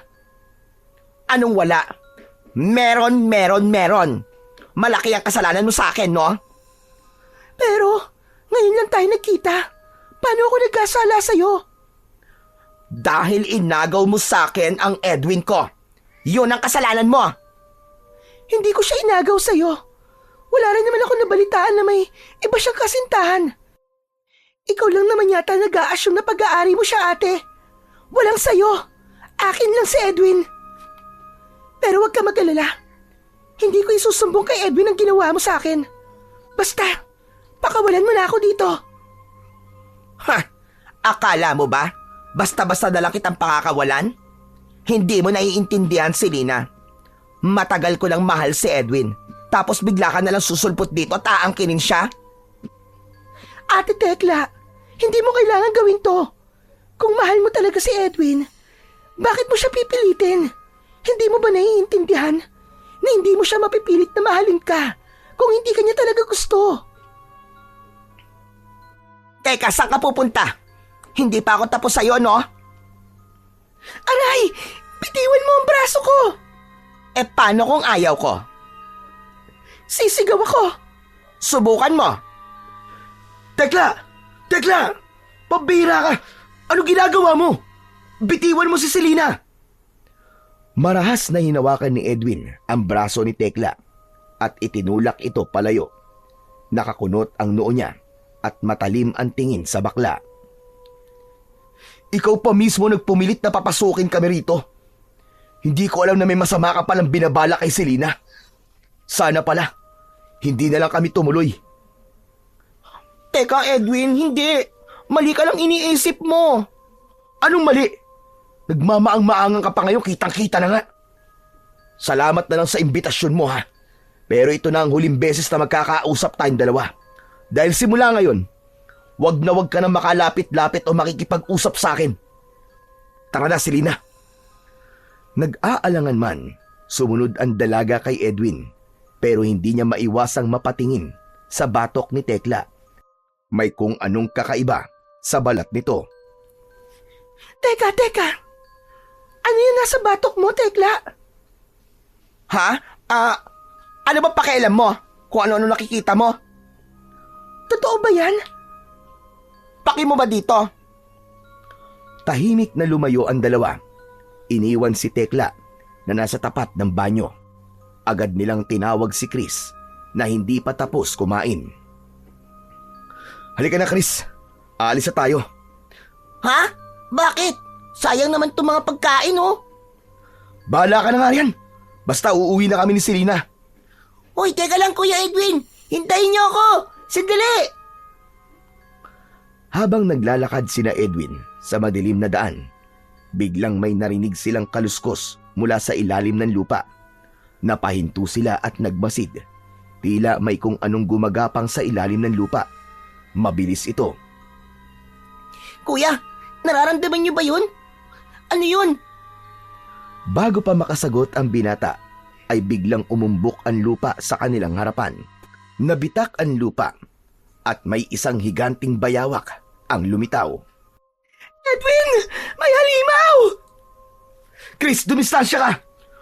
Anong wala? Meron. Malaki ang kasalanan mo sa akin, no? Pero, ngayon lang tayo nagkita. Paano ako nagkasala sa'yo? Dahil inagaw mo sa akin ang Edwin ko. Yun ang kasalanan mo. Hindi ko siya inagaw sa'yo. Wala rin naman ako nabalitaan na may iba siyang kasintahan. Ikaw lang naman yata nag-a-assume na pag-aari mo siya, ate. Walang sa'yo. Akin lang si Edwin. Pero huwag ka mag-alala. Hindi ko isusumbong kay Edwin ang ginawa mo sa akin. Basta, pakawalan mo na ako dito. Ha? Akala mo ba? Basta-basta na lang kitang pakakawalan? Hindi mo naiintindihan, Selena. Matagal ko lang mahal si Edwin. Tapos bigla ka na lang susulpot dito at aangkinin siya? Ate Tekla, hindi mo kailangan gawin to. Kung mahal mo talaga si Edwin, bakit mo siya pipilitin? Hindi mo ba naiintindihan na hindi mo siya mapipilit na mahalin ka kung hindi ka niya talaga gusto? Teka, saan ka pupunta? Hindi pa ako tapos sa'yo, no? Aray! Bitiwan mo ang braso ko! Eh, paano kung ayaw ko? Sisigaw ako! Subukan mo! Tekla! Pabira ka! Ano ginagawa mo? Bitiwan mo si Selena! Marahas na hinawakan ni Edwin ang braso ni Tekla at itinulak ito palayo. Nakakunot ang noo niya at matalim ang tingin sa bakla. Ikaw pa mismo nagpumilit na papasukin kami rito. Hindi ko alam na may masama ka palang binabala kay Selena. Sana pala, hindi na lang kami tumuloy. Teka, Edwin, hindi. Mali ka lang iniisip mo. Anong mali? Nagmamaang-maangan ka pa ngayon, kitang-kita na nga. Salamat na lang sa imbitasyon mo, ha. Pero ito na ang huling beses na magkakausap tayong dalawa. Dahil simula ngayon, wag ka na makalapit-lapit o makikipag-usap sa akin. Tara na, Selena. Nag-aalangan man, sumunod ang dalaga kay Edwin, pero hindi niya maiwasang mapatingin sa batok ni Tekla. May kung anong kakaiba sa balat nito. Teka! Ano yung nasa batok mo, Tekla? Ha? Ano ba pakialam mo? Kung ano-ano nakikita mo? Totoo ba yan? Paki mo ba dito? Tahimik na lumayo ang dalawa. Iniwan si Tekla na nasa tapat ng banyo. Agad nilang tinawag si Chris na hindi pa tapos kumain. Halika na, Chris. Aalis na tayo. Ha? Bakit? Sayang naman itong mga pagkain, oh. Bahala ka na nga riyan. Basta uuwi na kami ni Selena. Hoy, teka lang, Kuya Edwin. Hintayin niyo ako. Sandali. Habang naglalakad sina Edwin sa madilim na daan, biglang may narinig silang kaluskos mula sa ilalim ng lupa. Napahinto sila at nagmasid. Tila may kung anong gumagapang sa ilalim ng lupa. Mabilis ito. Kuya, nararamdaman niyo ba yun? Ano yun? Bago pa makasagot ang binata, ay biglang umumbok ang lupa sa kanilang harapan. Nabitak ang lupa at may isang higanting bayawak ang lumitaw. Edwin! May halimaw! Chris, dumistansya ka!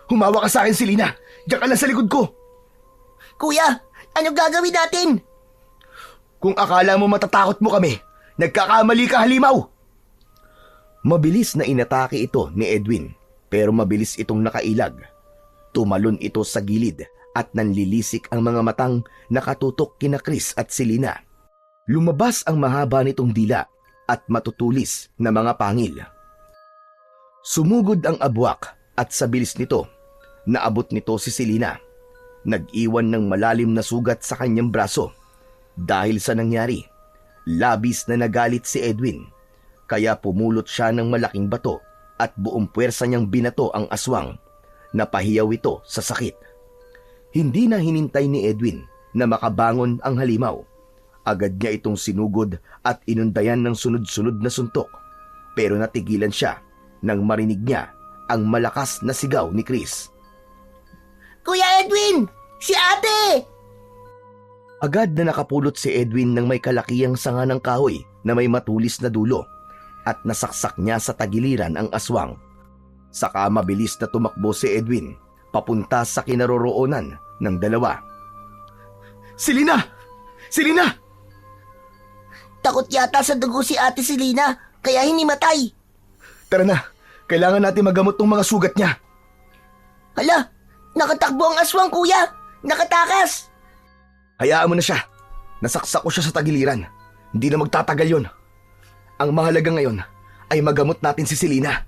Humawa ka sa akin, Selena. Diyan ka lang sa likod ko. Kuya, ano gagawin natin? Kung akala mo matatakot mo kami, nagkakamali ka, halimaw! Mabilis na inatake ito ni Edwin, pero mabilis itong nakailag. Tumalon ito sa gilid at nanlilisik ang mga matang nakatutok kina Chris at Selena. Lumabas ang mahaba nitong dila at matutulis na mga pangil. Sumugod ang abwak at sa bilis nito, naabot nito si Selena. Nag-iwan ng malalim na sugat sa kanyang braso. Dahil sa nangyari, labis na nagalit si Edwin, kaya pumulot siya ng malaking bato at buong puwersa niyang binato ang aswang. Napahiyaw ito sa sakit. Hindi na hinintay ni Edwin na makabangon ang halimaw. Agad niya itong sinugod at inundayan ng sunod-sunod na suntok. Pero natigilan siya nang marinig niya ang malakas na sigaw ni Chris. Kuya Edwin! Si ate! Agad na nakapulot si Edwin ng may kalakihang sanga ng kahoy na may matulis na dulo at nasaksak niya sa tagiliran ang aswang. Saka mabilis na tumakbo si Edwin papunta sa kinaroroonan ng dalawa. Selena! Selena! Takot yata sa dugo si ate Selena, kaya hinimatay. Tara na, kailangan natin magamot ng mga sugat niya. Hala, nakatakbo ang aswang, kuya. Nakatakas. Hayaan mo na siya. Nasaksak ko siya sa tagiliran. Hindi na magtatagal yon. Ang mahalaga ngayon ay magamot natin si Selena.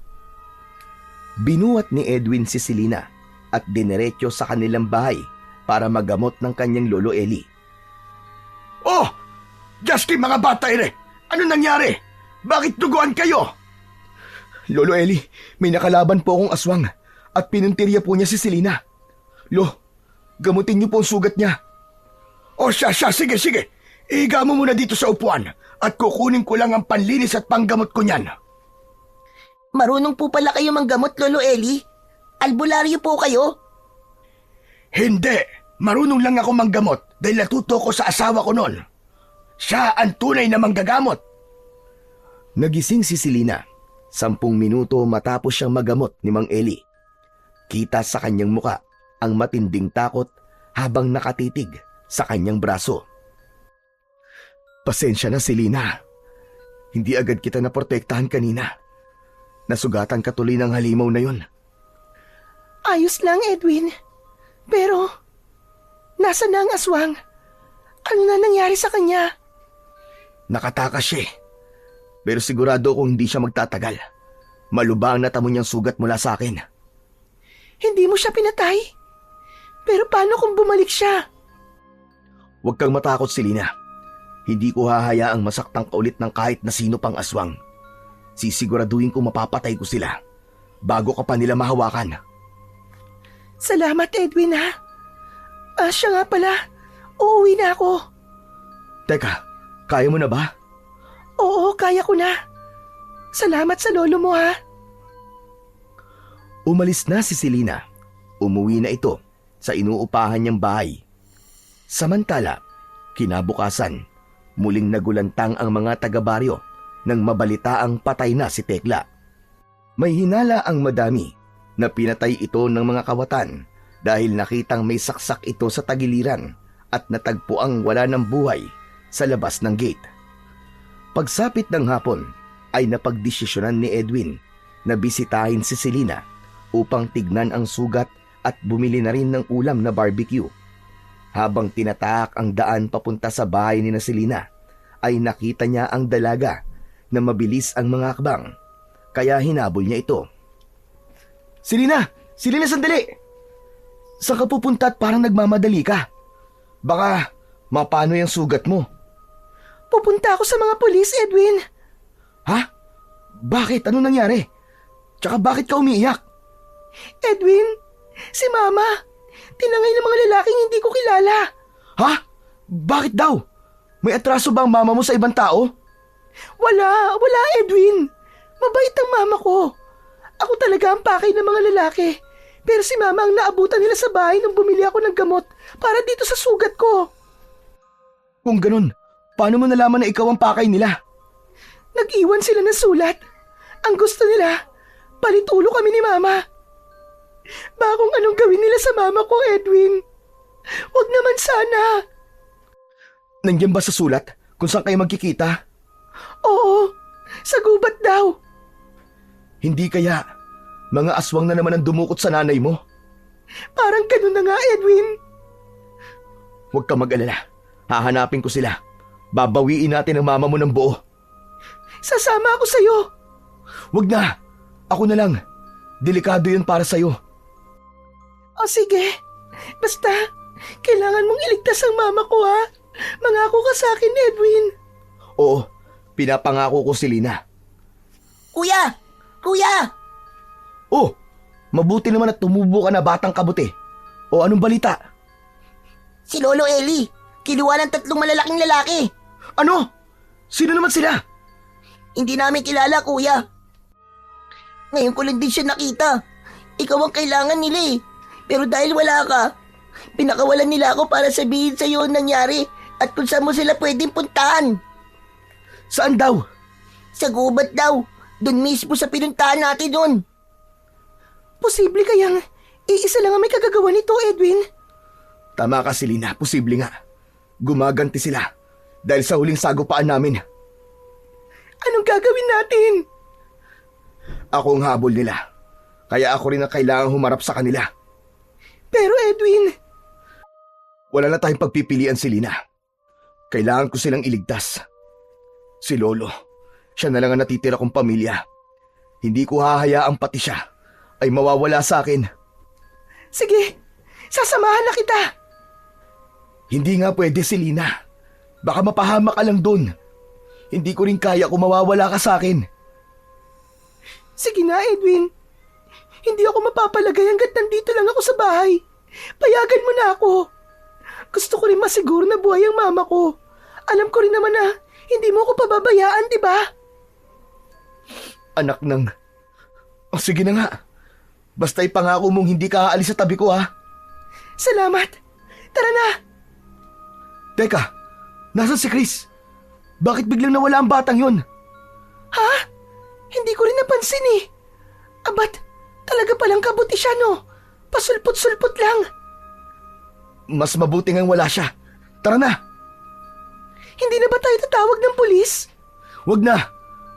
Binuhat ni Edwin si Selena at dineretyo sa kanilang bahay para magamot ng kanyang lolo Eli. Oh! Justin, mga bata ere! Ano nangyari? Bakit duguan kayo? Lolo Eli, may nakalaban po akong aswang at pinuntirya po niya si Selena. Lo, gamutin niyo po ang sugat niya. O siya, sige. Ihiga mo muna dito sa upuan at kukunin ko lang ang panlinis at panggamot ko niyan. Marunong po pala kayo manggamot, Lolo Eli. Albularyo po kayo. Hindi, marunong lang ako manggamot dahil natuto ko sa asawa ko noon. Siya ang tunay na manggagamot. Nagising si Selena 10 minuto matapos siyang magamot ni Mang Eli. Kita sa kanyang muka ang matinding takot habang nakatitig sa kanyang braso. Pasensya na, Selena. Hindi agad kita naprotektahan kanina. Nasugatan ka tuloy ng halimaw na yon. Ayos lang, Edwin. Pero, nasa na ang aswang? Ano na nangyari sa kanya? Nakatakas siya. Pero sigurado kung hindi siya magtatagal. Malubang na tamo niyang sugat mula sa akin. Hindi mo siya pinatay? Pero paano kung bumalik siya? Huwag kang matakot, Selena. Hindi ko hahayaang masaktang kaulit ng kahit na sino pang aswang. Sisiguraduhin ko mapapatay ko sila bago ka pa nila mahawakan. Salamat, Edwin, ha? Siya nga pala. Uuwi na ako. Teka, kaya mo na ba? Oo, kaya ko na. Salamat sa lolo mo, ha? Umalis na si Selena. Umuwi na ito sa inuupahan niyang bahay. Samantala, kinabukasan, muling nagulantang ang mga taga-baryo nang mabalitaang patay na si Tekla. May hinala ang madami na pinatay ito ng mga kawatan dahil nakitang may saksak ito sa tagiliran at natagpuang wala ng buhay sa labas ng gate. Pagsapit ng hapon ay napagdesisyonan ni Edwin na bisitahin si Selena upang tignan ang sugat at bumili na rin ng ulam na barbecue. Habang tinataak ang daan papunta sa bahay ni Selena, ay nakita niya ang dalaga na mabilis ang mga akbang, kaya hinabol niya ito. Selena, sandali! Saan ka pupunta at parang nagmamadali ka? Baka mapano yung sugat mo. Pupunta ako sa mga pulis, Edwin. Ha? Bakit? Ano nangyari? Tsaka bakit ka umiiyak? Edwin, si Mama, tinangay ng mga lalaking hindi ko kilala. Ha? Bakit daw? May atraso ba ang mama mo sa ibang tao? Wala, Edwin. Mabait ang mama ko. Ako talaga ang pakay ng mga lalaki. Pero si Mama ang naabutan nila sa bahay nung bumili ako ng gamot para dito sa sugat ko. Kung ganun, paano mo nalaman na ikaw ang pakay nila? Nag-iwan sila ng sulat. Ang gusto nila, palitulo kami ni Mama. Bakong anong gawin nila sa mama ko, Edwin? Huwag naman sana. Nandiyan ba sa sulat kung saan kayo magkikita? Oo, sa gubat daw. Hindi kaya mga aswang na naman ang dumukot sa nanay mo? Parang ganun na nga, Edwin. Huwag ka mag-alala. Hahanapin ko sila. Babawiin natin ang mama mo ng buo. Sasama ako sa'yo. Huwag na. Ako na lang. Delikado yun para sa'yo. O sige, basta kailangan mong iligtas ang mama ko, ha? Mangako ka sa akin, Edwin. Oo, pinapangako ko si Lina. Kuya! Kuya! Oh, mabuti naman at tumubo ka na batang kabuti. O anong balita? Si Lolo Eli, kinuha ng 3 malalaking lalaki. Ano? Sino naman sila? Hindi namin kilala, kuya. Ngayon ko lang din siya nakita. Ikaw ang kailangan nila eh. Pero dahil wala ka, pinakawalan nila ako para sabihin sa iyo ang nangyari at kung saan mo sila pwedeng puntahan. Saan daw? Sa gubat daw. Doon mismo sa pinuntahan natin doon. Posible kayang iisa lang ang may kagagawa nito, Edwin? Tama ka, Selena. Posible nga. Gumaganti sila dahil sa huling sagupaan namin. Anong gagawin natin? Ako ang habol nila. Kaya ako rin ang kailangang humarap sa kanila. Pero Edwin, Wala na tayong pagpipilian, Selena. Kailangan ko silang iligtas. Si Lolo, siya na lang ang natitira kong pamilya. Hindi ko hahayaang pati siya ay mawawala sa akin. sige, sasamahan na kita. Hindi nga pwede, Selena. Baka mapahamak ka lang dun. Hindi ko rin kaya kung mawawala ka sa akin. Sige na, Edwin. Hindi ako mapapalagay hanggat nandito lang ako sa bahay. Payagan mo na ako. Gusto ko rin masiguro na buhay ang mama ko. Alam ko rin naman na hindi mo ako pababayaan, di ba? Anak ng... Oh, sige na nga. Basta ipangako mong hindi ka aalis sa tabi ko, ha? Salamat. Tara na. Teka, nasan si Chris? Bakit biglang nawala ang batang yun? Ha? Hindi ko rin napansin eh. Abat, talaga palang kabuti siya, no? Pasulpot-sulpot lang. Mas mabuti ngang wala siya. Tara na. Hindi na ba tayo tatawag ng pulis? Wag na.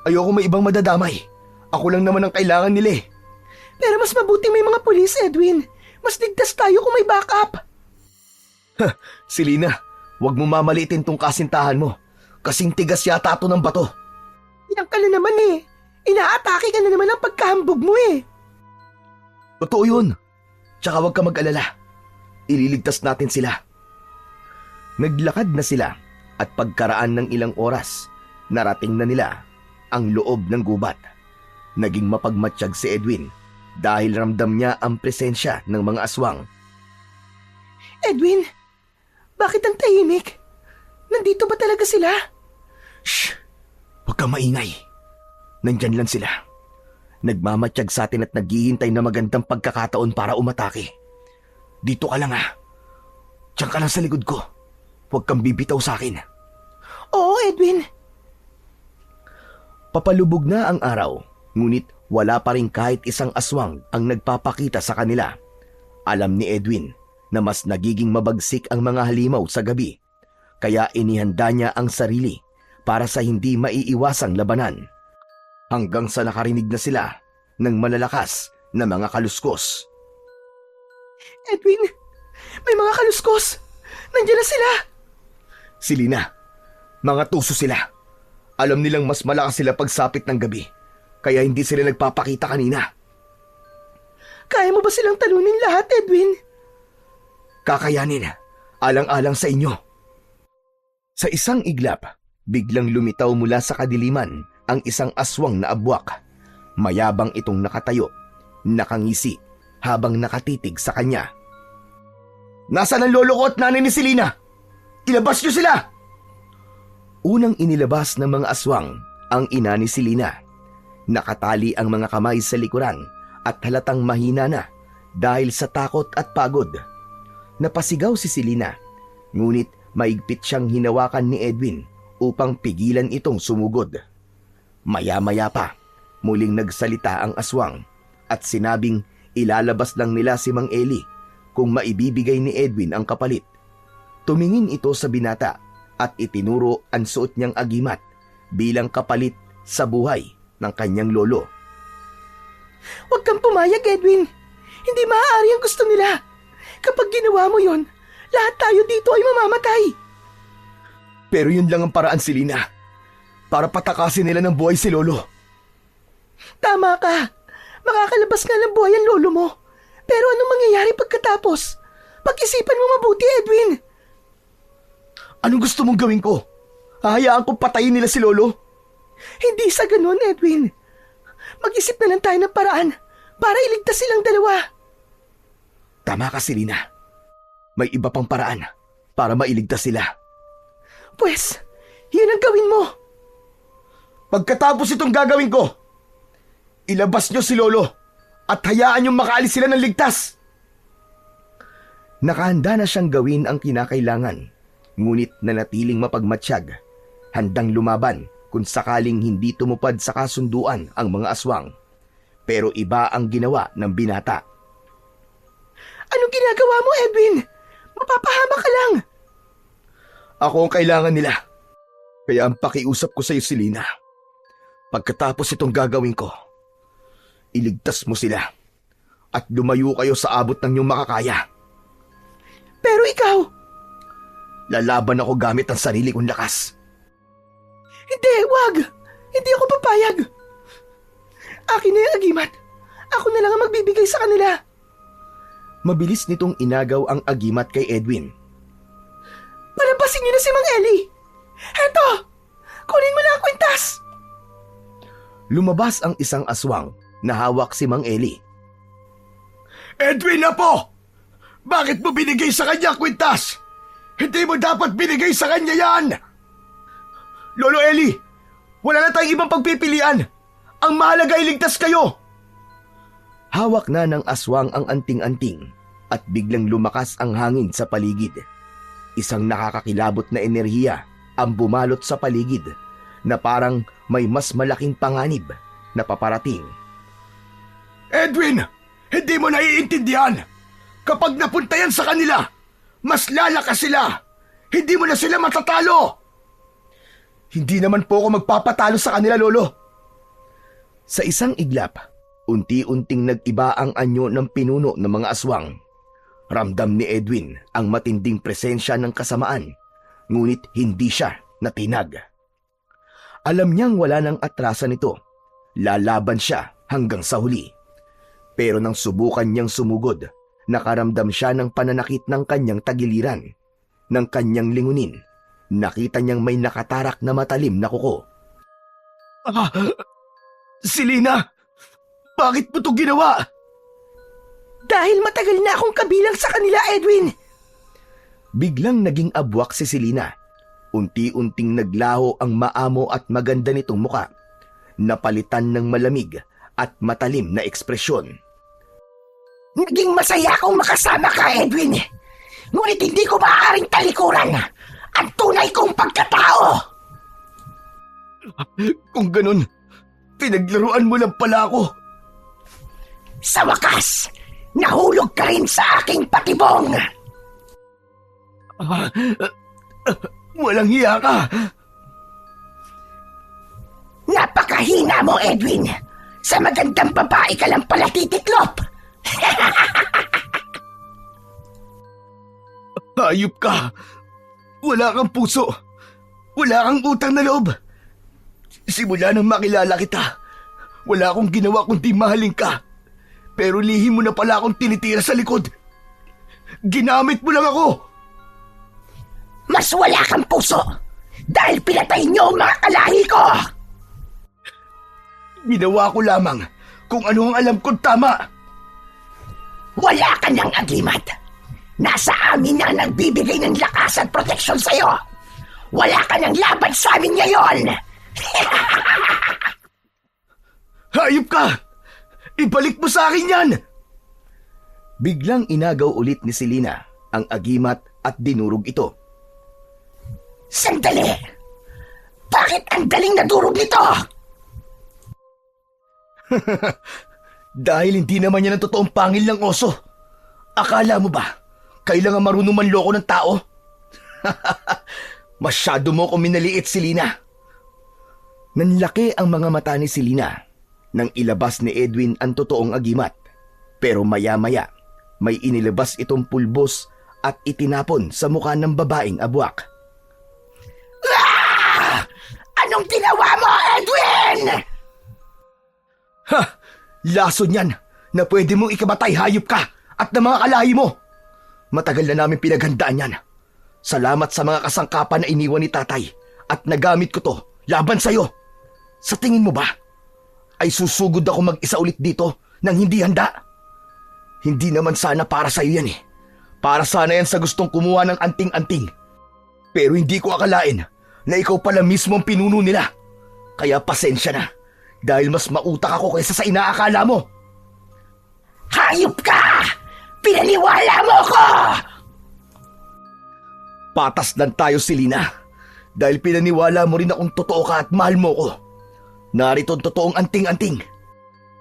Ayoko may ibang madadamay. Ako lang naman ang kailangan nila eh. Pero mas mabuti may mga pulis, Edwin. Mas ligtas tayo kung may backup. Selena, wag mo mamalitin tong kasintahan mo. Kasing tigas yata ito ng bato. Yan ka na naman eh. Inaatake ka na naman ang pagkahambog mo eh. Totoo yun. Tsaka wag ka mag-alala. Ililigtas natin sila. Naglakad na sila at pagkaraan ng ilang oras, narating na nila ang loob ng gubat. Naging mapagmatsyag si Edwin dahil ramdam niya ang presensya ng mga aswang. Edwin, bakit ang tahimik? Nandito ba talaga sila? Shh! Huwag kang maingay. Nandyan lang sila. Nagmamatsyag sa atin at naghihintay na magandang pagkakataon para umatake. Dito ka lang ha. Diyan ka lang sa likod ko. Huwag kang bibitaw sa akin. Oo, Edwin. Papalubog na ang araw, ngunit wala pa rin kahit isang aswang ang nagpapakita sa kanila. Alam ni Edwin na mas nagiging mabagsik ang mga halimaw sa gabi, kaya inihanda niya ang sarili para sa hindi maiiwasang labanan. Hanggang sa nakarinig na sila ng malalakas na mga kaluskos. Edwin, may mga kaluskos. Nandiyan na sila. Selena, mga tuso sila. Alam nilang mas malakas sila pagsapit ng gabi, kaya hindi sila nagpapakita kanina. Kaya mo ba silang talunin lahat, Edwin? Kakayanin, alang-alang sa inyo. Sa isang iglap, biglang lumitaw mula sa kadiliman ang isang aswang na abwak. Mayabang itong nakatayo, nakangisi, habang nakatitig sa kanya. Nasaan ang lolo ko at nanay ni Selena? Ilabas niyo sila! Unang inilabas ng mga aswang ang ina ni Selena. Nakatali ang mga kamay sa likuran at halatang mahina na dahil sa takot at pagod. Napasigaw si Selena, ngunit maigpit siyang hinawakan ni Edwin upang pigilan itong sumugod. Maya-maya pa, muling nagsalita ang aswang at sinabing ilalabas lang nila si Mang Eli kung maibibigay ni Edwin ang kapalit. Tumingin ito sa binata at itinuro ang suot niyang agimat bilang kapalit sa buhay ng kanyang lolo. Huwag kang pumayag, Edwin. Hindi maaari ang gusto nila. Kapag ginawa mo yon, lahat tayo dito ay mamamatay. Pero yun lang ang paraan, Selena, para patakasin nila ng buhay si lolo. Tama ka. Makakalabas nga ng buhay ang lolo mo. Pero anong mangyayari pagkatapos? Pag-isipan mo mabuti, Edwin. Anong gusto mong gawin ko? Hahayaan kong patayin nila si lolo? Hindi sa ganun, Edwin. Mag-isip na lang tayo ng paraan para iligtas silang dalawa. Tama ka, Selena. May iba pang paraan para mailigtas sila. Pwes, yun ang gawin mo. Pagkatapos itong gagawin ko, ilabas niyo si lolo at hayaan niyong makaalis sila ng ligtas. Nakahanda na siyang gawin ang kinakailangan, ngunit nanatiling mapagmatsyag, handang lumaban kung sakaling hindi tumupad sa kasunduan ang mga aswang. Pero iba ang ginawa ng binata. Anong ginagawa mo, Edwin? Mapapahama ka lang. Ako ang kailangan nila. Kaya ang pakiusap ko sa iyo, Selena, pagkatapos itong gagawin ko, iligtas mo sila at lumayo kayo sa abot ng iyong makakaya. Pero ikaw, Lalaban ako gamit ang sarili kong lakas. hindi, wag. Hindi ako papayag. Akin na yung agimat. Ako na lang ang magbibigay sa kanila. Mabilis nitong inagaw ang agimat kay Edwin. Palabasin niyo na si Mang Eli. Heto, kunin mo na ang kwintas. Lumabas ang isang aswang na hawak si Mang Eli. Edwin na po! Bakit mo binigay sa kanya kwintas? Hindi mo dapat binigay sa kanya yan! Lolo Eli, wala na tayong ibang pagpipilian. Ang mahalaga ay ligtas kayo. Hawak na ng aswang ang anting-anting at biglang lumakas ang hangin sa paligid. Isang nakakakilabot na enerhiya ang bumalot sa paligid na parang may mas malaking panganib na paparating. Edwin, hindi mo naiintindihan. Kapag napunta yan sa kanila, mas lalakas sila. Hindi mo na sila matatalo. Hindi naman po ako magpapatalo sa kanila, Lolo. Sa isang iglap, unti-unting nag-iba ang anyo ng pinuno ng mga aswang. Ramdam ni Edwin ang matinding presensya ng kasamaan, ngunit hindi siya natinag. Alam niyang wala nang atrasan ito. Lalaban siya hanggang sa huli. Pero nang subukan niyang sumugod, nakaramdam siya ng pananakit ng kanyang tagiliran. Nang kanyang lingunin, nakita niyang may nakatarak na matalim na kuko. Selena, bakit mo ito ginawa? Dahil matagal na akong kabilang sa kanila, Edwin. Biglang naging abwak si Selena. Unti-unting naglaho ang maamo at maganda nitong muka, napalitan ng malamig at matalim na ekspresyon. Naging masaya akong makasama ka, Edwin. Ngunit hindi ko maaaring talikuran ang tunay kong pagkatao. Kung ganun, pinaglaruan mo lang pala ako. Sa wakas, nahulog ka rin sa aking patibong. Walang hiya ka. Napakahina mo, Edwin. Sa magandang babae ka lang pala titiklop. Hayop ka. Wala kang puso. Wala kang utang na loob. Simula nang makilala kita, wala akong ginawa kundi mahalin ka. Pero lihim mo na pala akong tinitira sa likod. Ginamit mo lang ako. Mas wala kang puso dahil pinatay niyo ang mga kalahi ko. Ginawa ko lamang kung ano ang alam kong tama. Wala ka ng agimat. Nasa amin na nagbibigay ng lakas at proteksyon sa'yo. Wala ka ng laban sa amin ngayon. Hayop ka! Ibalik mo sa akin yan! Biglang inagaw ulit ni Selena ang agimat at dinurog ito. Sandali! Bakit ang daling nadurog nito? Dahil hindi naman yan ang totoong pangil ng oso. Akala mo ba, kailangan marunong manloko ng tao? Masyado mo akong minaliit, Selena. Nanlaki ang mga mata ni Selena nang ilabas ni Edwin ang totoong agimat. Pero maya-maya, may inilabas itong pulbos at itinapon sa mukha ng babaeng abwak. Anong ginawa mo, Edwin? Ha! Laso niyan na pwede mong ikamatay, hayop ka, at ng mga kalahi mo. Matagal na namin pinaghandaan yan. Salamat sa mga kasangkapan na iniwan ni tatay at nagamit ko to laban sa'yo. Sa tingin mo ba, ay susugod ako mag-isa ulit dito nang hindi handa? Hindi naman sana para sa'yo yan eh. Para sana yan sa gustong kumuha ng anting-anting. Pero hindi ko akalain na ikaw pala mismo ang pinuno nila. Kaya pasensya na dahil mas mautak ako kaysa sa inaakala mo. Hayop ka! Pinaniwala mo ko! Patas lang tayo, Selena. Dahil pinaniwala mo rin akong totoo ka at mahal mo ko. Narito ang totoong anting-anting.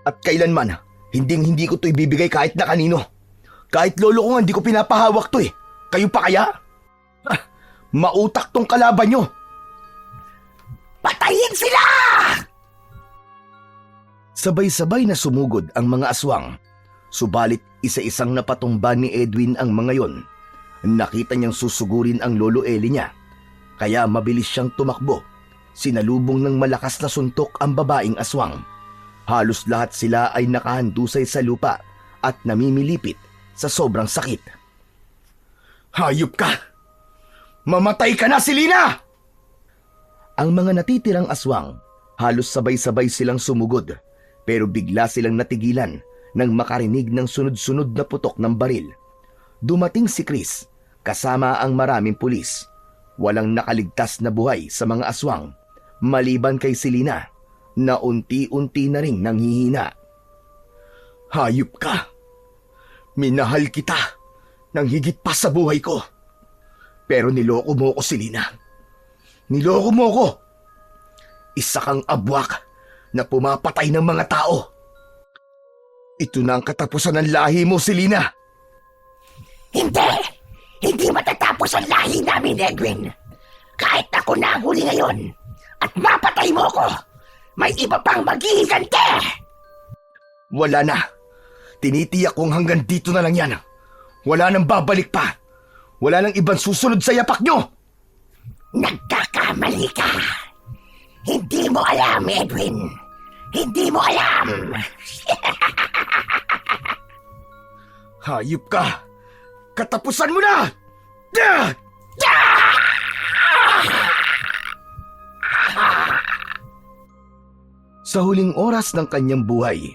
At kailanman, hindi ko to ibibigay kahit na kanino. Kahit lolo ko nga, hindi ko pinapahawak to eh. Kayo pa kaya? Ah, mautak tong kalaban nyo. Patayin sila! Sabay-sabay na sumugod ang mga aswang. Subalit isa-isang napatumba ni Edwin ang mga yon. Nakita niyang susugurin ang lolo Eli niya. Kaya mabilis siyang tumakbo. Sinalubong ng malakas na suntok ang babaeng aswang. Halos lahat sila ay nakahandusay sa lupa at namimilipit sa sobrang sakit. Hayop ka! Mamatay ka na, Selena! Ang mga natitirang aswang, halos sabay-sabay silang sumugod. Pero bigla silang natigilan nang makarinig ng sunod-sunod na putok ng baril. Dumating si Chris kasama ang maraming pulis. Walang nakaligtas na buhay sa mga aswang maliban kay Selena na unti-unti na ring nanghihina. Hayop ka! Minahal kita nang higit pa sa buhay ko. Pero niloko mo ko, Selena. Niloko mo ko. Isa kang abwak na pumapatay ng mga tao. Ito na ang katapusan ng lahi mo, Selena. Hindi! Hindi matatapos ang lahi namin, Edwin. Kahit ako na ang huli ngayon at mapatay mo ko, may iba pang maghihigante! Wala na. Tinitiyak kong hanggang dito na lang yan. Wala nang babalik pa. Wala nang ibang susunod sa yapak nyo. Nagkakamali ka. Hindi mo alam, Edwin. Hindi mo alam. Hayop ka. Katapusan mo na! Sa huling oras ng kanyang buhay,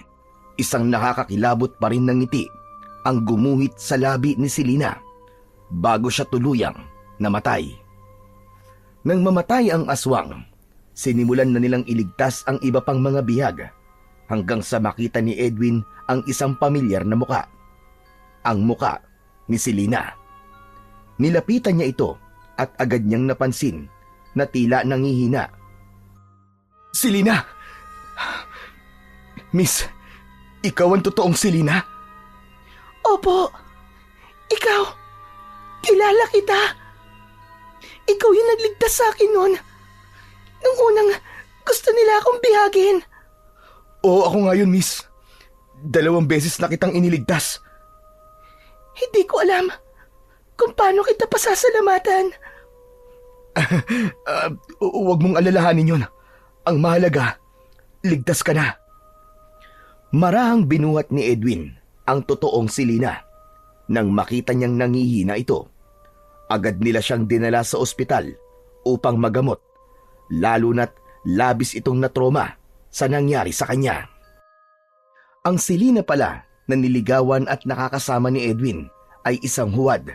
isang nakakakilabot pa rin ng ngiti ang gumuhit sa labi ni Selena bago siya tuluyang namatay. Nang mamatay ang aswang, sinimulan na nilang iligtas ang iba pang mga bihag hanggang sa makita ni Edwin ang isang pamilyar na muka. Ang muka ni Selena. Nilapitan niya ito at agad niyang napansin na tila nangihina. Selena! Miss, ikaw ang totoong Selena? Opo. Ikaw. Kilala kita. Ikaw yung nagligtas sa akin noon. Nung unang gusto nila akong bihagin. Oo, ako nga yun, miss. 2 beses na kitang iniligtas. Hindi ko alam kung paano kita pasasalamatan. Huwag mong alalahanin yun. Ang mahalaga, ligtas ka na. Marahang binuhat ni Edwin ang totoong Selena. Nang makita niyang nangihina ito, agad nila siyang dinala sa ospital upang magamot, lalo na't labis itong natroma sa nangyari sa kanya. Ang Selena pala na niligawan at nakakasama ni Edwin ay isang huwad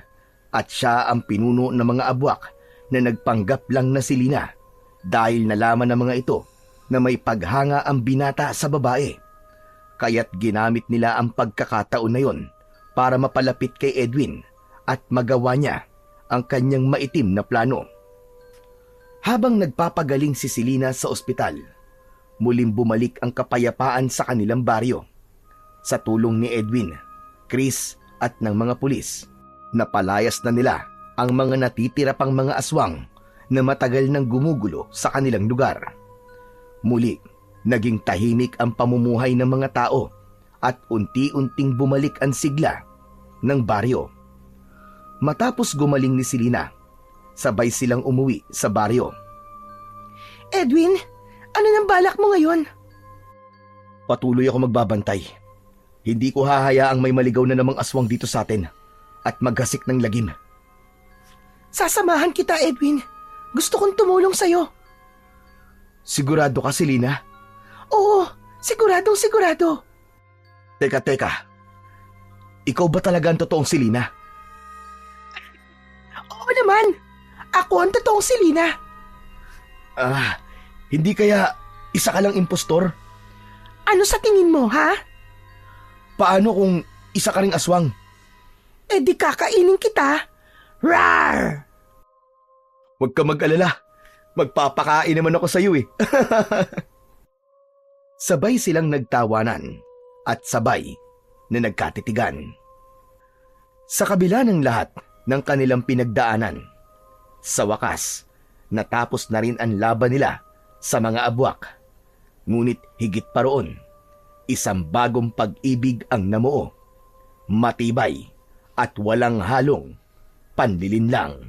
at siya ang pinuno ng mga abwak na nagpanggap lang na Selena dahil nalaman ng mga ito na may paghanga ang binata sa babae. Kaya't ginamit nila ang pagkakataon na yon para mapalapit kay Edwin at magawa niya ang kanyang maitim na plano. Habang nagpapagaling si Selena sa ospital, muling bumalik ang kapayapaan sa kanilang baryo. Sa tulong ni Edwin, Chris at ng mga pulis, napalayas na nila ang mga natitira pang mga aswang na matagal nang gumugulo sa kanilang lugar. Muli, naging tahimik ang pamumuhay ng mga tao at unti-unting bumalik ang sigla ng baryo. Matapos gumaling ni Selena, sabay silang umuwi sa baryo. Edwin, ano nang balak mo ngayon? Patuloy ako magbabantay. Hindi ko hahayaang may maligaw na namang aswang dito sa atin at maggasik ng lagim. Sasamahan kita, Edwin. Gusto kong tumulong sa'yo. Sigurado ka, Selena? Oo, siguradong sigurado. Teka. Ikaw ba talaga ang totoong Selena? Oo naman. Ako ang totoong Selena. Hindi kaya isa ka lang impostor? Ano sa tingin mo, ha? Paano kung isa ka ring aswang? Eh di kakainin kita. Rawr! Huwag ka mag-alala. Magpapakain naman ako sa iyo eh. Sabay silang nagtawanan at sabay na nagkatitigan. Sa kabila ng lahat ng kanilang pinagdaanan, sa wakas, natapos na rin ang laban nila sa mga abwak. Ngunit higit pa roon, isang bagong pag-ibig ang namuo, matibay at walang halong panlilinlang.